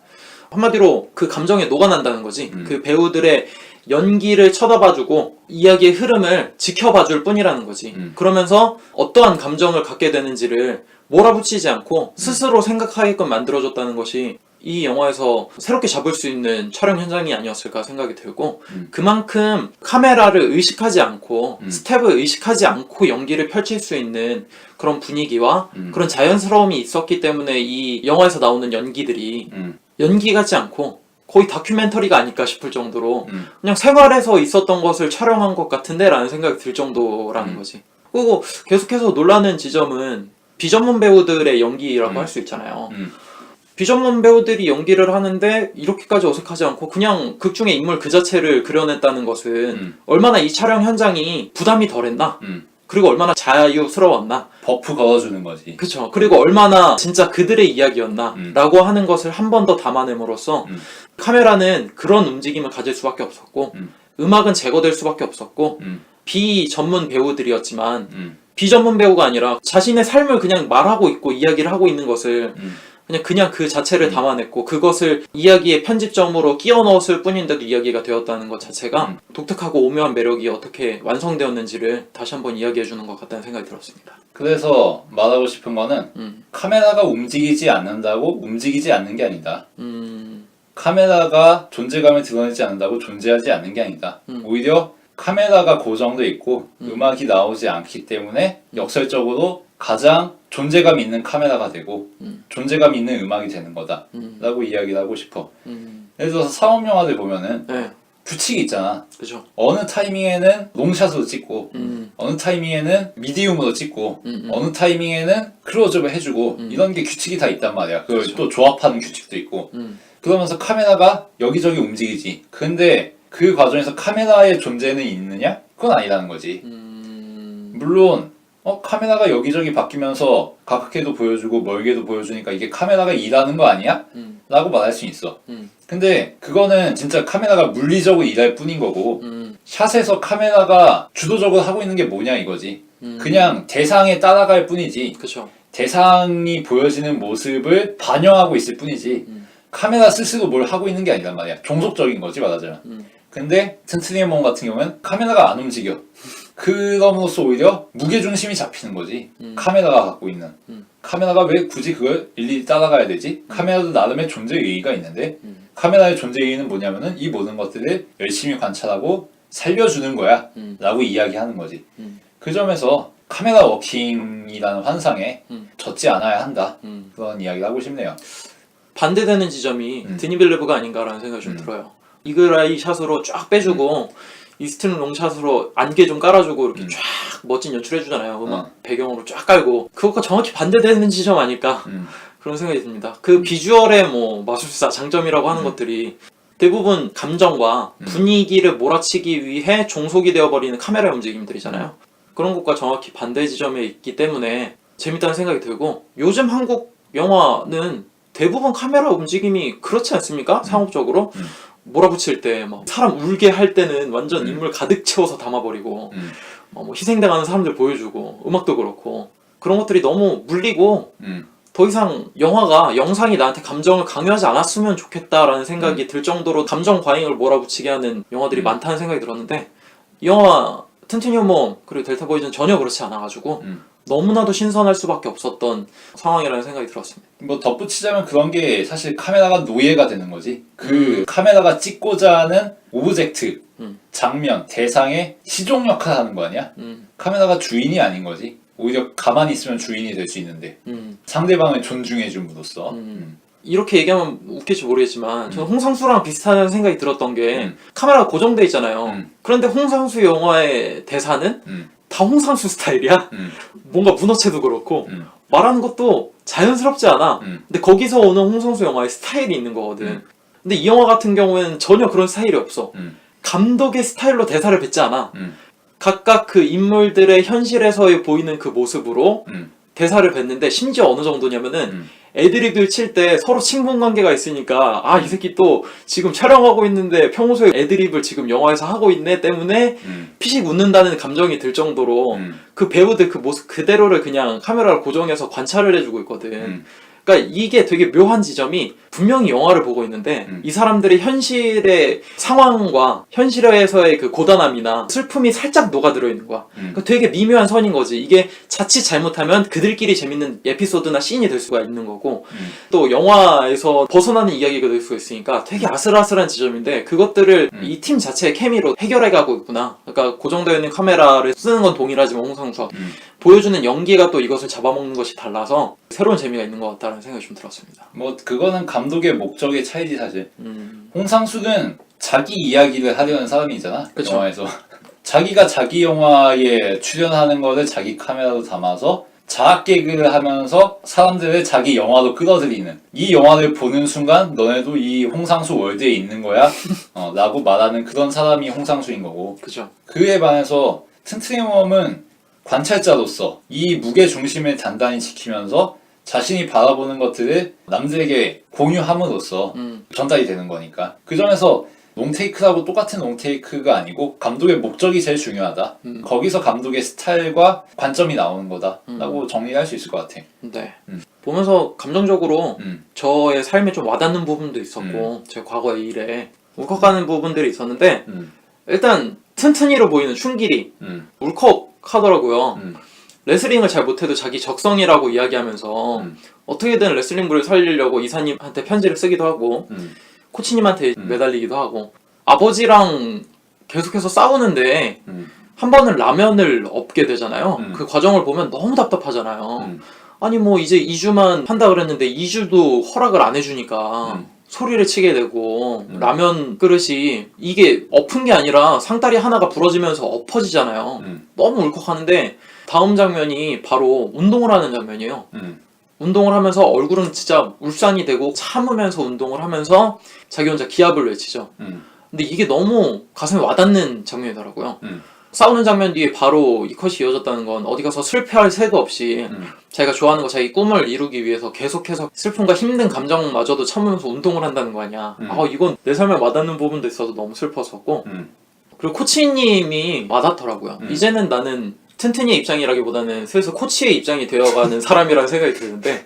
한마디로 그 감정에 녹아난다는 거지. 그 배우들의 연기를 쳐다봐주고 이야기의 흐름을 지켜봐줄 뿐이라는 거지. 그러면서 어떠한 감정을 갖게 되는지를 몰아붙이지 않고 스스로 생각하게끔 만들어줬다는 것이 이 영화에서 새롭게 잡을 수 있는 촬영 현장이 아니었을까 생각이 들고, 그만큼 카메라를 의식하지 않고 스텝을 의식하지 않고 연기를 펼칠 수 있는 그런 분위기와 그런 자연스러움이 있었기 때문에 이 영화에서 나오는 연기들이 연기 같지 않고 거의 다큐멘터리가 아닐까 싶을 정도로 그냥 생활에서 있었던 것을 촬영한 것 같은데 라는 생각이 들 정도라는 거지. 그리고 계속해서 놀라는 지점은 비전문 배우들의 연기라고 할 수 있잖아요. 비전문 배우들이 연기를 하는데 이렇게까지 어색하지 않고 그냥 극 중의 인물 그 자체를 그려냈다는 것은 얼마나 이 촬영 현장이 부담이 덜했나? 그리고 얼마나 자유스러웠나? 버프 걸어주는 거지. 그쵸. 그리고 얼마나 진짜 그들의 이야기였나? 라고 하는 것을 한 번 더 담아냄으로써 카메라는 그런 움직임을 가질 수밖에 없었고 음악은 제거될 수밖에 없었고 비전문 배우들이었지만 비전문 배우가 아니라 자신의 삶을 그냥 말하고 있고 이야기를 하고 있는 것을 그냥 그 자체를 담아냈고 그것을 이야기의 편집점으로 끼워 넣었을 뿐인데도 이야기가 되었다는 것 자체가 독특하고 오묘한 매력이 어떻게 완성되었는지를 다시 한번 이야기해주는 것 같다는 생각이 들었습니다. 그래서 말하고 싶은 거는 카메라가 움직이지 않는다고 움직이지 않는 게 아니다. 카메라가 존재감을 드러내지 않는다고 존재하지 않는 게 아니다. 오히려 카메라가 고정돼 있고 음악이 나오지 않기 때문에 역설적으로 가장 존재감 있는 카메라가 되고 존재감 있는 음악이 되는 거다 라고 이야기를 하고 싶어. 예를 들어서 상업 영화들 보면은 네. 규칙이 있잖아. 그죠. 어느 타이밍에는 롱샷으로 찍고 어느 타이밍에는 미디움으로 찍고 어느 타이밍에는 클로즈업을 해주고 이런 게 규칙이 다 있단 말이야. 그걸 그쵸. 또 조합하는 규칙도 있고 그러면서 카메라가 여기저기 움직이지. 근데 그 과정에서 카메라의 존재는 있느냐? 그건 아니라는 거지. 물론 카메라가 여기저기 바뀌면서 가깝게도 보여주고 멀게도 보여주니까 이게 카메라가 일하는 거 아니야? 라고 말할 수 있어. 근데 그거는 진짜 카메라가 물리적으로 일할 뿐인 거고 샷에서 카메라가 주도적으로 하고 있는 게 뭐냐 이거지. 그냥 대상에 따라갈 뿐이지. 그쵸. 대상이 보여지는 모습을 반영하고 있을 뿐이지 카메라 스스로 뭘 하고 있는 게 아니란 말이야. 종속적인 거지 말하자면. 근데 튼튼이의 같은 경우는 카메라가 안 움직여. 그럼으로써 오히려 무게중심이 잡히는 거지. 카메라가 갖고 있는. 카메라가 왜 굳이 그걸 일일이 따라가야 되지? 카메라도 나름의 존재 의의가 있는데 카메라의 존재 의의는 뭐냐면은 이 모든 것들을 열심히 관찰하고 살려주는 거야 라고 이야기하는 거지. 그 점에서 카메라 워킹이라는 환상에 젖지 않아야 한다. 그런 이야기를 하고 싶네요. 반대되는 지점이 드니 빌레브가 아닌가라는 생각이 좀 들어요. 이글아이 샷으로 쫙 빼주고 이스트는 롱샷으로 안개 좀 깔아주고 이렇게 쫙 멋진 연출해주잖아요. 음악 배경으로 쫙 깔고 그것과 정확히 반대되는 지점 아닐까 그런 생각이 듭니다. 그 비주얼의 뭐 마술사 장점이라고 하는 것들이 대부분 감정과 분위기를 몰아치기 위해 종속이 되어버리는 카메라 움직임들이잖아요. 그런 것과 정확히 반대 지점에 있기 때문에 재밌다는 생각이 들고, 요즘 한국 영화는 대부분 카메라 움직임이 그렇지 않습니까? 상업적으로 몰아붙일 때 막 사람 울게 할 때는 완전 인물 가득 채워서 담아버리고 뭐 희생당하는 사람들 보여주고 음악도 그렇고 그런 것들이 너무 물리고 더 이상 영상이 나한테 감정을 강요하지 않았으면 좋겠다라는 생각이 들 정도로 감정 과잉을 몰아붙이게 하는 영화들이 많다는 생각이 들었는데, 이 영화 튼튼이 호모 그리고 델타 보이즈는 전혀 그렇지 않아가지고 너무나도 신선할 수밖에 없었던 상황이라는 생각이 들었습니다. 뭐 덧붙이자면 그런 게 사실 카메라가 노예가 되는 거지. 그 카메라가 찍고자 하는 오브젝트, 장면, 대상의 시종 역할을 하는 거 아니야? 카메라가 주인이 아닌 거지. 오히려 가만히 있으면 주인이 될 수 있는데 상대방을 존중해줌으로써 이렇게 얘기하면 웃길지 모르겠지만 저는 홍상수랑 비슷한 생각이 들었던 게 카메라가 고정돼 있잖아요. 그런데 홍상수 영화의 대사는 다 홍상수 스타일이야. 뭔가 문어체도 그렇고 말하는 것도 자연스럽지 않아. 근데 거기서 오는 홍상수 영화의 스타일이 있는 거거든. 근데 이 영화 같은 경우에는 전혀 그런 스타일이 없어. 감독의 스타일로 대사를 뱉지 않아. 각각 그 인물들의 현실에서의 보이는 그 모습으로 대사를 뱉는데, 심지어 어느 정도냐면은 애드립을 칠 때 서로 친분 관계가 있으니까 이 새끼 또 지금 촬영하고 있는데 평소에 애드립을 지금 영화에서 하고 있네 때문에 피식 웃는다는 감정이 들 정도로 그 배우들 그 모습 그대로를 그냥 카메라를 고정해서 관찰을 해주고 있거든. 그러니까 이게 되게 묘한 지점이 분명히 영화를 보고 있는데 이 사람들의 현실의 상황과 현실에서의 그 고단함이나 슬픔이 살짝 녹아들어 있는 거야. 그러니까 되게 미묘한 선인 거지. 이게 자칫 잘못하면 그들끼리 재밌는 에피소드나 씬이 될 수가 있는 거고 또 영화에서 벗어나는 이야기가 될 수가 있으니까 되게 아슬아슬한 지점인데 그것들을 이 팀 자체의 케미로 해결해가고 있구나. 그러니까 고정되어 있는 카메라를 쓰는 건 동일하지만 홍상수와 보여주는 연기가 또 이것을 잡아먹는 것이 달라서 새로운 재미가 있는 것 같다는 생각이 좀 들었습니다. 뭐 그거는 감독의 목적의 차이지 사실. 홍상수는 자기 이야기를 하려는 사람이잖아. 그쵸. 영화에서. 자기가 자기 영화에 출연하는 거를 자기 카메라로 담아서 자학 개그를 하면서 사람들을 자기 영화로 끌어들이는, 이 영화를 보는 순간 너네도 이 홍상수 월드에 있는 거야 라고 말하는 그런 사람이 홍상수인 거고. 그죠. 그에 반해서 튼튼이몸은 관찰자로서 이 무게 중심을 단단히 지키면서 자신이 바라보는 것들을 남들에게 공유함으로써 전달이 되는 거니까. 그 점에서 롱테이크라고 똑같은 롱테이크가 아니고 감독의 목적이 제일 중요하다. 거기서 감독의 스타일과 관점이 나오는 거다 라고 정리할 수 있을 것 같아. 네. 보면서 감정적으로 저의 삶에 좀 와닿는 부분도 있었고 제 과거의 일에 울컥하는 부분들이 있었는데 일단 튼튼이로 보이는 춘길이 울컥하더라고요. 레슬링을 잘 못해도 자기 적성이라고 이야기하면서 어떻게든 레슬링부를 살리려고 이사님한테 편지를 쓰기도 하고 코치님한테 매달리기도 하고 아버지랑 계속해서 싸우는데 한 번은 라면을 엎게 되잖아요. 그 과정을 보면 너무 답답하잖아요. 아니 뭐 이제 2주만 한다 그랬는데 2주도 허락을 안 해주니까 소리를 치게 되고 라면 그릇이 이게 엎은 게 아니라 상다리 하나가 부러지면서 엎어지잖아요. 너무 울컥하는데 다음 장면이 바로 운동을 하는 장면이에요. 운동을 하면서 얼굴은 진짜 울산이 되고 참으면서 운동을 하면서 자기 혼자 기합을 외치죠. 근데 이게 너무 가슴에 와닿는 장면이더라고요. 싸우는 장면 뒤에 바로 이 컷이 이어졌다는 건 어디 가서 슬퍼할 새도 없이 자기가 좋아하는 거, 자기 꿈을 이루기 위해서 계속해서 슬픔과 힘든 감정마저도 참으면서 운동을 한다는 거 아니야. 아, 이건 내 삶에 와닿는 부분도 있어서 너무 슬펐었고 그리고 코치님이 와닿더라고요. 이제는 나는 튼튼이의 입장이라기보다는 슬슬 코치의 입장이 되어가는 사람이라는 생각이 드는데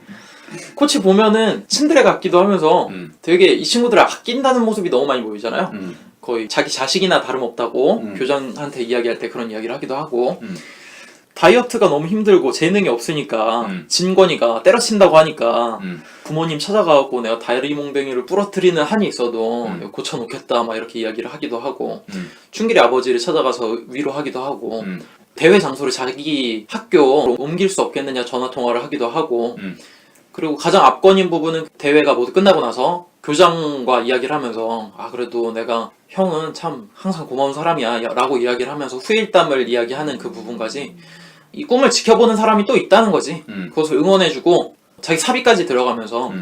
코치 보면은 친드레 같기도 하면서 되게 이 친구들을 아낀다는 모습이 너무 많이 보이잖아요. 거의 자기 자식이나 다름없다고 교장한테 이야기할 때 그런 이야기를 하기도 하고 다이어트가 너무 힘들고 재능이 없으니까 진권이가 때려친다고 하니까 부모님 찾아가고 내가 다리 몽둥이를 부러뜨리는 한이 있어도 고쳐놓겠다 막 이렇게 이야기를 하기도 하고 춘길이 아버지를 찾아가서 위로하기도 하고 대회 장소를 자기 학교로 옮길 수 없겠느냐 전화통화를 하기도 하고 그리고 가장 압권인 부분은 대회가 모두 끝나고 나서 교장과 이야기를 하면서 아 그래도 내가 형은 참 항상 고마운 사람이야 라고 이야기를 하면서 후일담을 이야기하는 그 부분까지 이 꿈을 지켜보는 사람이 또 있다는 거지. 그것을 응원해주고 자기 사비까지 들어가면서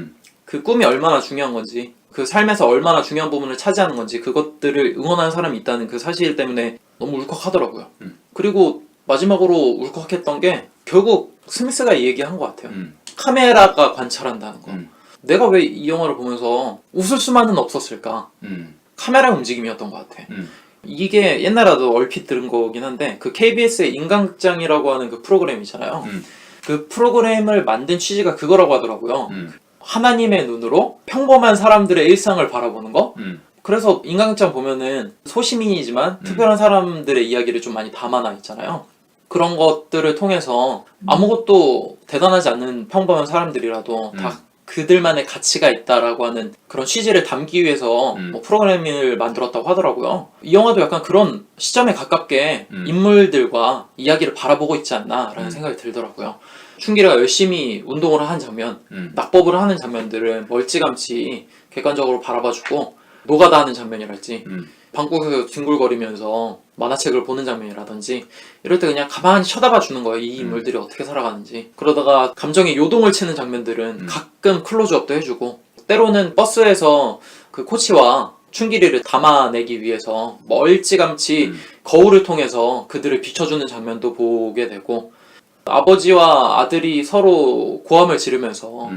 그 꿈이 얼마나 중요한 건지 그 삶에서 얼마나 중요한 부분을 차지하는 건지 그것들을 응원하는 사람이 있다는 그 사실 때문에 너무 울컥하더라고요. 그리고 마지막으로 울컥했던 게 결국 스미스가 얘기한 것 같아요. 카메라가 관찰한다는 거. 내가 왜 이 영화를 보면서 웃을 수만은 없었을까? 카메라 움직임이었던 것 같아. 이게 옛날에도 얼핏 들은 거긴 한데 그 KBS의 인간극장이라고 하는 그 프로그램이잖아요. 그 프로그램을 만든 취지가 그거라고 하더라고요. 하나님의 눈으로 평범한 사람들의 일상을 바라보는 거. 그래서 인간극장 보면은 소시민이지만 특별한 사람들의 이야기를 좀 많이 담아놔 있잖아요. 그런 것들을 통해서 아무것도 대단하지 않는 평범한 사람들이라도 다 그들만의 가치가 있다라고 하는 그런 취지를 담기 위해서 뭐 프로그램을 만들었다고 하더라고요. 이 영화도 약간 그런 시점에 가깝게 인물들과 이야기를 바라보고 있지 않나라는 생각이 들더라고요. 춘길이가 열심히 운동을 한 장면, 낙법을 하는 장면들을 멀찌감치 객관적으로 바라봐주고 노가다 하는 장면이랄지 방구석에서 뒹굴거리면서 만화책을 보는 장면이라든지 이럴 때 그냥 가만히 쳐다봐 주는 거예요. 이 인물들이 어떻게 살아가는지. 그러다가 감정의 요동을 치는 장면들은 가끔 클로즈업도 해주고 때로는 버스에서 그 코치와 춘길이를 담아내기 위해서 멀찌감치 거울을 통해서 그들을 비춰주는 장면도 보게 되고 아버지와 아들이 서로 고함을 지르면서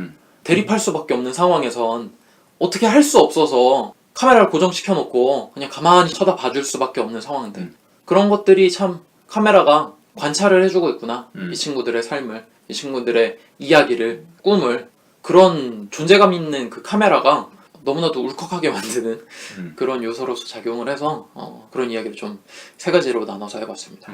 대립할 수밖에 없는 상황에선 어떻게 할 수 없어서 카메라를 고정시켜놓고 그냥 가만히 쳐다봐줄 수밖에 없는 상황들. 그런 것들이 참 카메라가 관찰을 해주고 있구나. 이 친구들의 삶을, 이 친구들의 이야기를, 꿈을 그런 존재감 있는 그 카메라가 너무나도 울컥하게 만드는 그런 요소로서 작용을 해서 그런 이야기를 좀 세 가지로 나눠서 해봤습니다.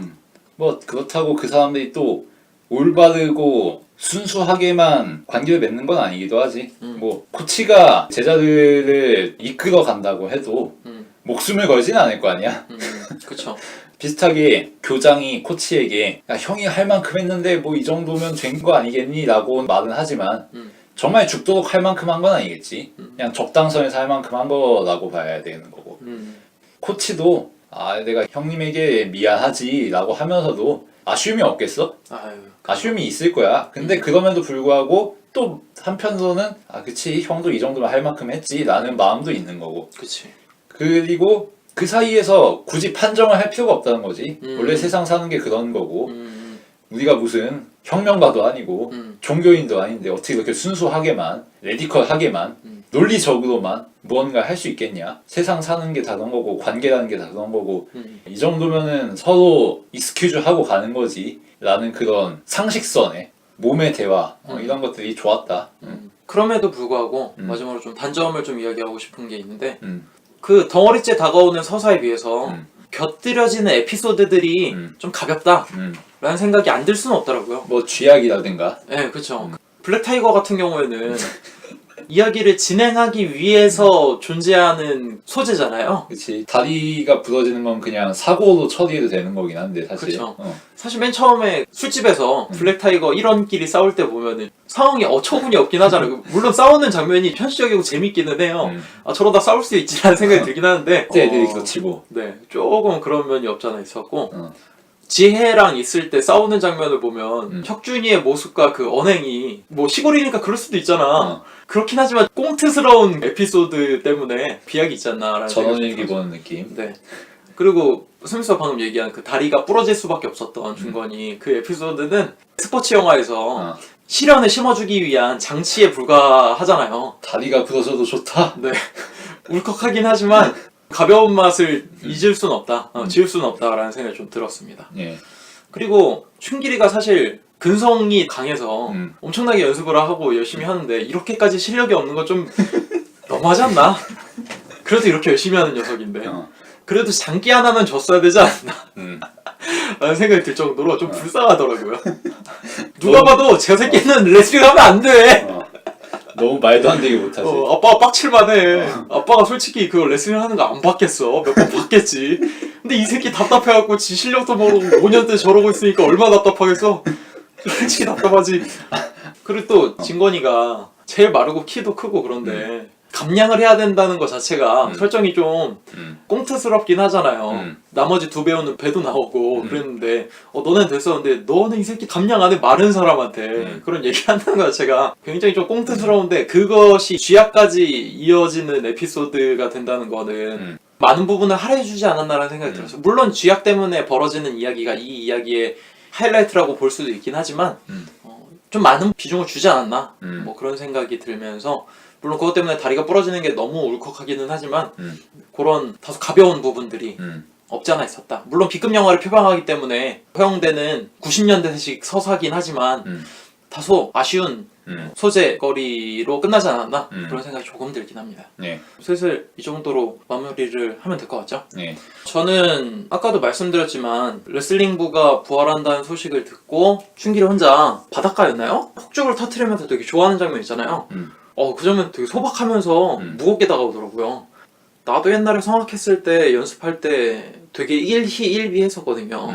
뭐 그렇다고 그 사람들이 또 올바르고 순수하게만 관계를 맺는 건 아니기도 하지. 뭐 코치가 제자들을 이끌어 간다고 해도 목숨을 걸진 않을 거 아니야. 그쵸. 비슷하게 교장이 코치에게 야, 형이 할 만큼 했는데 뭐 이 정도면 된 거 아니겠니? 라고 말은 하지만 정말 죽도록 할 만큼 한 건 아니겠지. 그냥 적당선에서 할 만큼 한 거라고 봐야 되는 거고. 코치도 아 내가 형님에게 미안하지 라고 하면서도 아쉬움이 없겠어? 아유, 아쉬움이 있을 거야. 근데 그럼에도 불구하고 또 한편으로는 아 그치 형도 이 정도면 할 만큼 했지 라는 마음도 있는 거고. 그치. 그리고 그 사이에서 굳이 판정을 할 필요가 없다는 거지. 원래 세상 사는 게 그런 거고 우리가 무슨 혁명가도 아니고 종교인도 아닌데 어떻게 그렇게 순수하게만 레디컬하게만 논리적으로만 무언가 할 수 있겠냐. 세상 사는 게 다른 거고 관계라는 게 다른 거고 이 정도면은 서로 익스큐즈 하고 가는 거지 라는 그런 상식선에 몸의 대화 이런 것들이 좋았다. 그럼에도 불구하고 마지막으로 좀 단점을 좀 이야기하고 싶은 게 있는데 그 덩어리째 다가오는 서사에 비해서 곁들여지는 에피소드들이 좀 가볍다 라는 생각이 안 들 수는 없더라고요. 뭐 쥐약이라든가. 네, 그쵸. 블랙 타이거 같은 경우에는 이야기를 진행하기 위해서 존재하는 소재잖아요. 그치. 다리가 부러지는 건 그냥 사고로 처리해도 되는 거긴 한데 사실. 그쵸. 사실 맨 처음에 술집에서 블랙 타이거 1원끼리 싸울 때 보면은 상황이 어처구니 없긴 하잖아요. 물론 싸우는 장면이 현실적이고 재밌기는 해요. 아 저러다 싸울 수 있지라는 생각이 들긴 하는데 그때 애들이 그렇치고. 네, 조금 그런 면이 없잖아 있었고 지혜랑 있을 때 싸우는 장면을 보면 혁준이의 모습과 그 언행이 뭐 시골이니까 그럴 수도 있잖아. 그렇긴 하지만 꽁트스러운 에피소드 때문에 비약이 있지 않나라는 전원일기 보는 느낌. 네. 그리고 스미스가 방금 얘기한 그 다리가 부러질 수밖에 없었던 중건이 그 에피소드는 스포츠 영화에서 시련을 심어주기 위한 장치에 불과하잖아요. 다리가 부러져도 좋다. 네. 울컥하긴 하지만 가벼운 맛을 잊을 수는 없다. 지울 수는 없다라는 생각이 좀 들었습니다. 예. 그리고 춘길이가 사실 근성이 강해서 엄청나게 연습을 하고 열심히 하는데 이렇게까지 실력이 없는 건 좀 너무하지 않나? 그래도 이렇게 열심히 하는 녀석인데 그래도 장기 하나는 줬어야 되지 않나? 라는 생각이 들 정도로 좀 불쌍하더라고요. 누가 봐도 저 새끼는 레슬링 하면 안 돼! 너무 말도 안 되게 못하지. 아빠가 빡칠만해. 아빠가 솔직히 그 레슬링 하는 거 안 봤겠어. 몇 번 봤겠지. 근데 이 새끼 답답해갖고 지 실력도 모르고 5년 때 저러고 있으니까 얼마나 답답하겠어. 솔직히 답답하지. 그리고 또 진건이가 제일 마르고 키도 크고 그런데 감량을 해야 된다는 것 자체가 설정이 좀 꽁트스럽긴 하잖아요. 나머지 두 배우는 배도 나오고 그랬는데 너는 됐어. 근데 너는 이 새끼 감량 안 해 마른 사람한테 그런 얘기한다는 것 자체가 굉장히 좀 꽁트스러운데 그것이 쥐약까지 이어지는 에피소드가 된다는 거는 많은 부분을 할애해주지 않았나라는 생각이 들었어요. 물론 쥐약 때문에 벌어지는 이야기가 이 이야기의 하이라이트라고 볼 수도 있긴 하지만 좀 많은 비중을 주지 않았나 뭐 그런 생각이 들면서 물론 그것 때문에 다리가 부러지는 게 너무 울컥하기는 하지만 그런 다소 가벼운 부분들이 없지 않아 있었다. 물론 B급 영화를 표방하기 때문에 허용되는 90년대식 서사긴 하지만 다소 아쉬운 소재거리로 끝나지 않았나 그런 생각이 조금 들긴 합니다. 네. 슬슬 이 정도로 마무리를 하면 될 것 같죠? 네. 저는 아까도 말씀드렸지만 레슬링부가 부활한다는 소식을 듣고 춘길이 혼자 바닷가였나요? 폭죽을 터트리면서 되게 좋아하는 장면 있잖아요. 그 장면 되게 소박하면서 무겁게 다가오더라고요. 나도 옛날에 성악했을 때 연습할 때 되게 일희일비 했었거든요.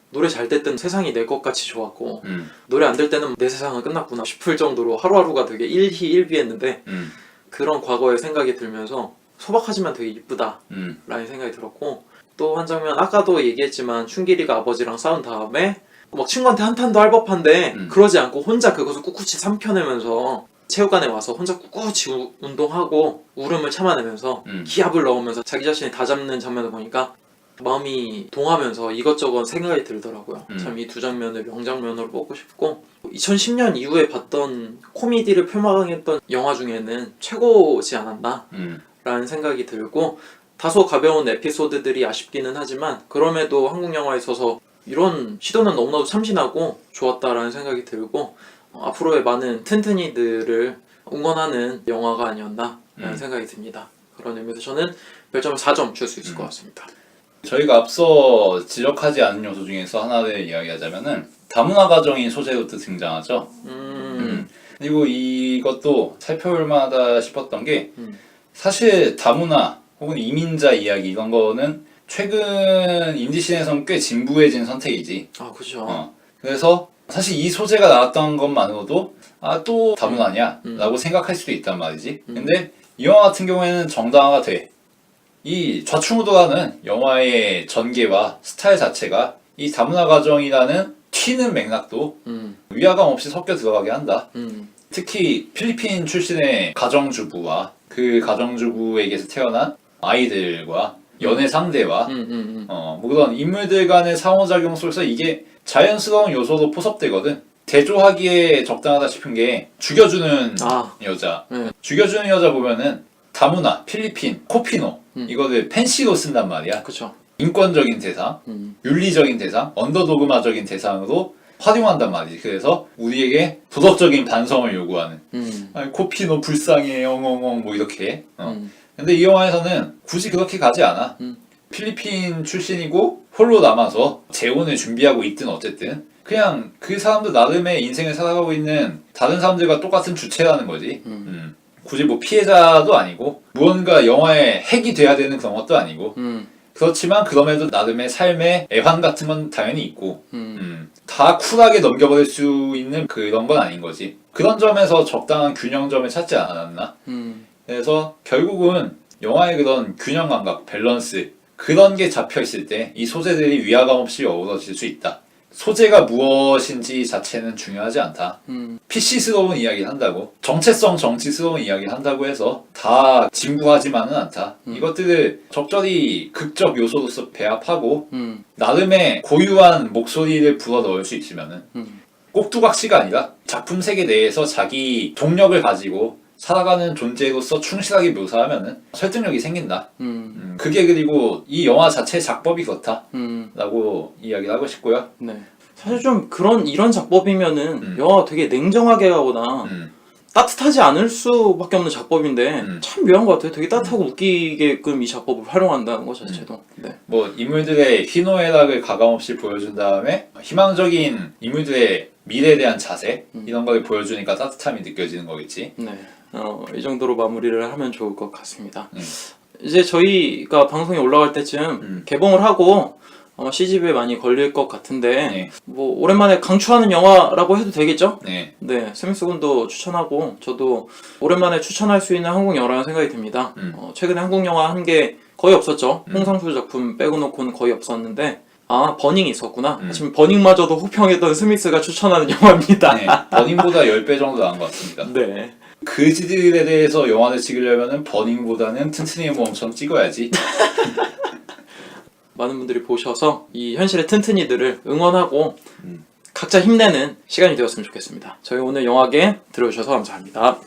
노래 잘 될 때는 세상이 내 것 같이 좋았고 노래 안 될 때는 내 세상은 끝났구나 싶을 정도로 하루하루가 되게 일희일비했는데 그런 과거의 생각이 들면서 소박하지만 되게 이쁘다 라는 생각이 들었고 또 한 장면 아까도 얘기했지만 춘길이가 아버지랑 싸운 다음에 막 친구한테 한탄도 할 법한데 그러지 않고 혼자 그것을 꿋꿋이 삼켜내면서 체육관에 와서 혼자 꿋꿋이 운동하고 울음을 참아내면서 기합을 넣으면서 자기 자신이 다 잡는 장면을 보니까 마음이 동하면서 이것저것 생각이 들더라고요. 참 이 두 장면을 명장면으로 뽑고 싶고 2010년 이후에 봤던 코미디를 표방했던 영화 중에는 최고지 않았나 라는 생각이 들고 다소 가벼운 에피소드들이 아쉽기는 하지만 그럼에도 한국 영화에 있어서 이런 시도는 너무나도 참신하고 좋았다라는 생각이 들고 앞으로의 많은 튼튼이들을 응원하는 영화가 아니었나라는 생각이 듭니다. 그런 의미에서 저는 별점을 4점 줄 수 있을 것 같습니다. 저희가 앞서 지적하지 않은 요소 중에서 하나를 이야기하자면은 다문화 가정인 소재로 또 등장하죠. 그리고 이것도 살펴볼 만하다 싶었던 게 사실 다문화 혹은 이민자 이야기 이런 거는 최근 인디씬에서는 꽤 진부해진 선택이지. 아, 그죠. 그래서 사실 이 소재가 나왔던 것만으로도 아, 또 다문화냐? 라고 생각할 수도 있단 말이지. 근데 이 영화 같은 경우에는 정당화가 돼. 이 좌충우돌하는 영화의 전개와 스타일 자체가 이 다문화 가정이라는 튀는 맥락도 위화감 없이 섞여 들어가게 한다. 특히 필리핀 출신의 가정주부와 그 가정주부에게서 태어난 아이들과 연애 상대와 뭐 그런 인물들 간의 상호작용 속에서 이게 자연스러운 요소로 포섭되거든. 대조하기에 적당하다 싶은 게 죽여주는 여자. 죽여주는 여자 보면은 다문화, 필리핀, 코피노 이거를 팬시로 쓴단 말이야. 그쵸. 인권적인 대상, 윤리적인 대상, 언더도그마적인 대상으로 활용한단 말이지. 그래서 우리에게 도덕적인 반성을 요구하는 아니, 코피노 불쌍해 엉엉엉 뭐 이렇게 근데 이 영화에서는 굳이 그렇게 가지 않아. 필리핀 출신이고 홀로 남아서 재혼을 준비하고 있든 어쨌든 그냥 그 사람도 나름의 인생을 살아가고 있는 다른 사람들과 똑같은 주체라는 거지. 굳이 뭐 피해자도 아니고 무언가 영화의 핵이 돼야 되는 그런 것도 아니고 그렇지만 그럼에도 나름의 삶의 애환 같은 건 당연히 있고 다 쿨하게 넘겨버릴 수 있는 그런 건 아닌 거지. 그런 점에서 적당한 균형점을 찾지 않았나. 그래서 결국은 영화의 그런 균형 감각, 밸런스 그런 게 잡혀있을 때 이 소재들이 위화감 없이 어우러질 수 있다. 소재가 무엇인지 자체는 중요하지 않다. PC스러운 이야기를 한다고 정체성 정치스러운 이야기를 한다고 해서 다 진부하지만은 않다. 이것들을 적절히 극적 요소로서 배합하고 나름의 고유한 목소리를 불어넣을 수 있으면은 꼭두각시가 아니라 작품 세계 내에서 자기 동력을 가지고 살아가는 존재로서 충실하게 묘사하면은 설득력이 생긴다. 그게 그리고 이 영화 자체의 작법이 그렇다. 라고 이야기를 하고 싶고요. 네. 사실 좀 이런 작법이면은 영화가 되게 냉정하게 하거나 따뜻하지 않을 수밖에 없는 작법인데 참 묘한 것 같아요. 되게 따뜻하고 웃기게끔 이 작법을 활용한다는 것 자체도. 네. 뭐 인물들의 희노애락을 가감없이 보여준 다음에 희망적인 인물들의 미래에 대한 자세 이런 걸 보여주니까 따뜻함이 느껴지는 거겠지. 네. 이 정도로 마무리를 하면 좋을 것 같습니다. 이제 저희가 방송이 올라갈 때쯤 개봉을 하고 CGV에 많이 걸릴 것 같은데 뭐 오랜만에 강추하는 영화라고 해도 되겠죠? 네, 스미스 군도 추천하고 저도 오랜만에 추천할 수 있는 한국 영화라는 생각이 듭니다. 최근에 한국 영화 한 게 거의 없었죠. 홍상수 작품 빼고 놓고는 거의 없었는데 버닝이 있었구나. 지금 버닝마저도 호평했던 스미스가 추천하는 영화입니다. 네, 버닝보다 10배 정도 나은 것 같습니다. 네. 그지들에 대해서 영화를 찍으려면 버닝보다는 튼튼이의 모험처럼 찍어야지. 많은 분들이 보셔서 이 현실의 튼튼이들을 응원하고 각자 힘내는 시간이 되었으면 좋겠습니다. 저희 오늘 영화계 들어주셔서 감사합니다.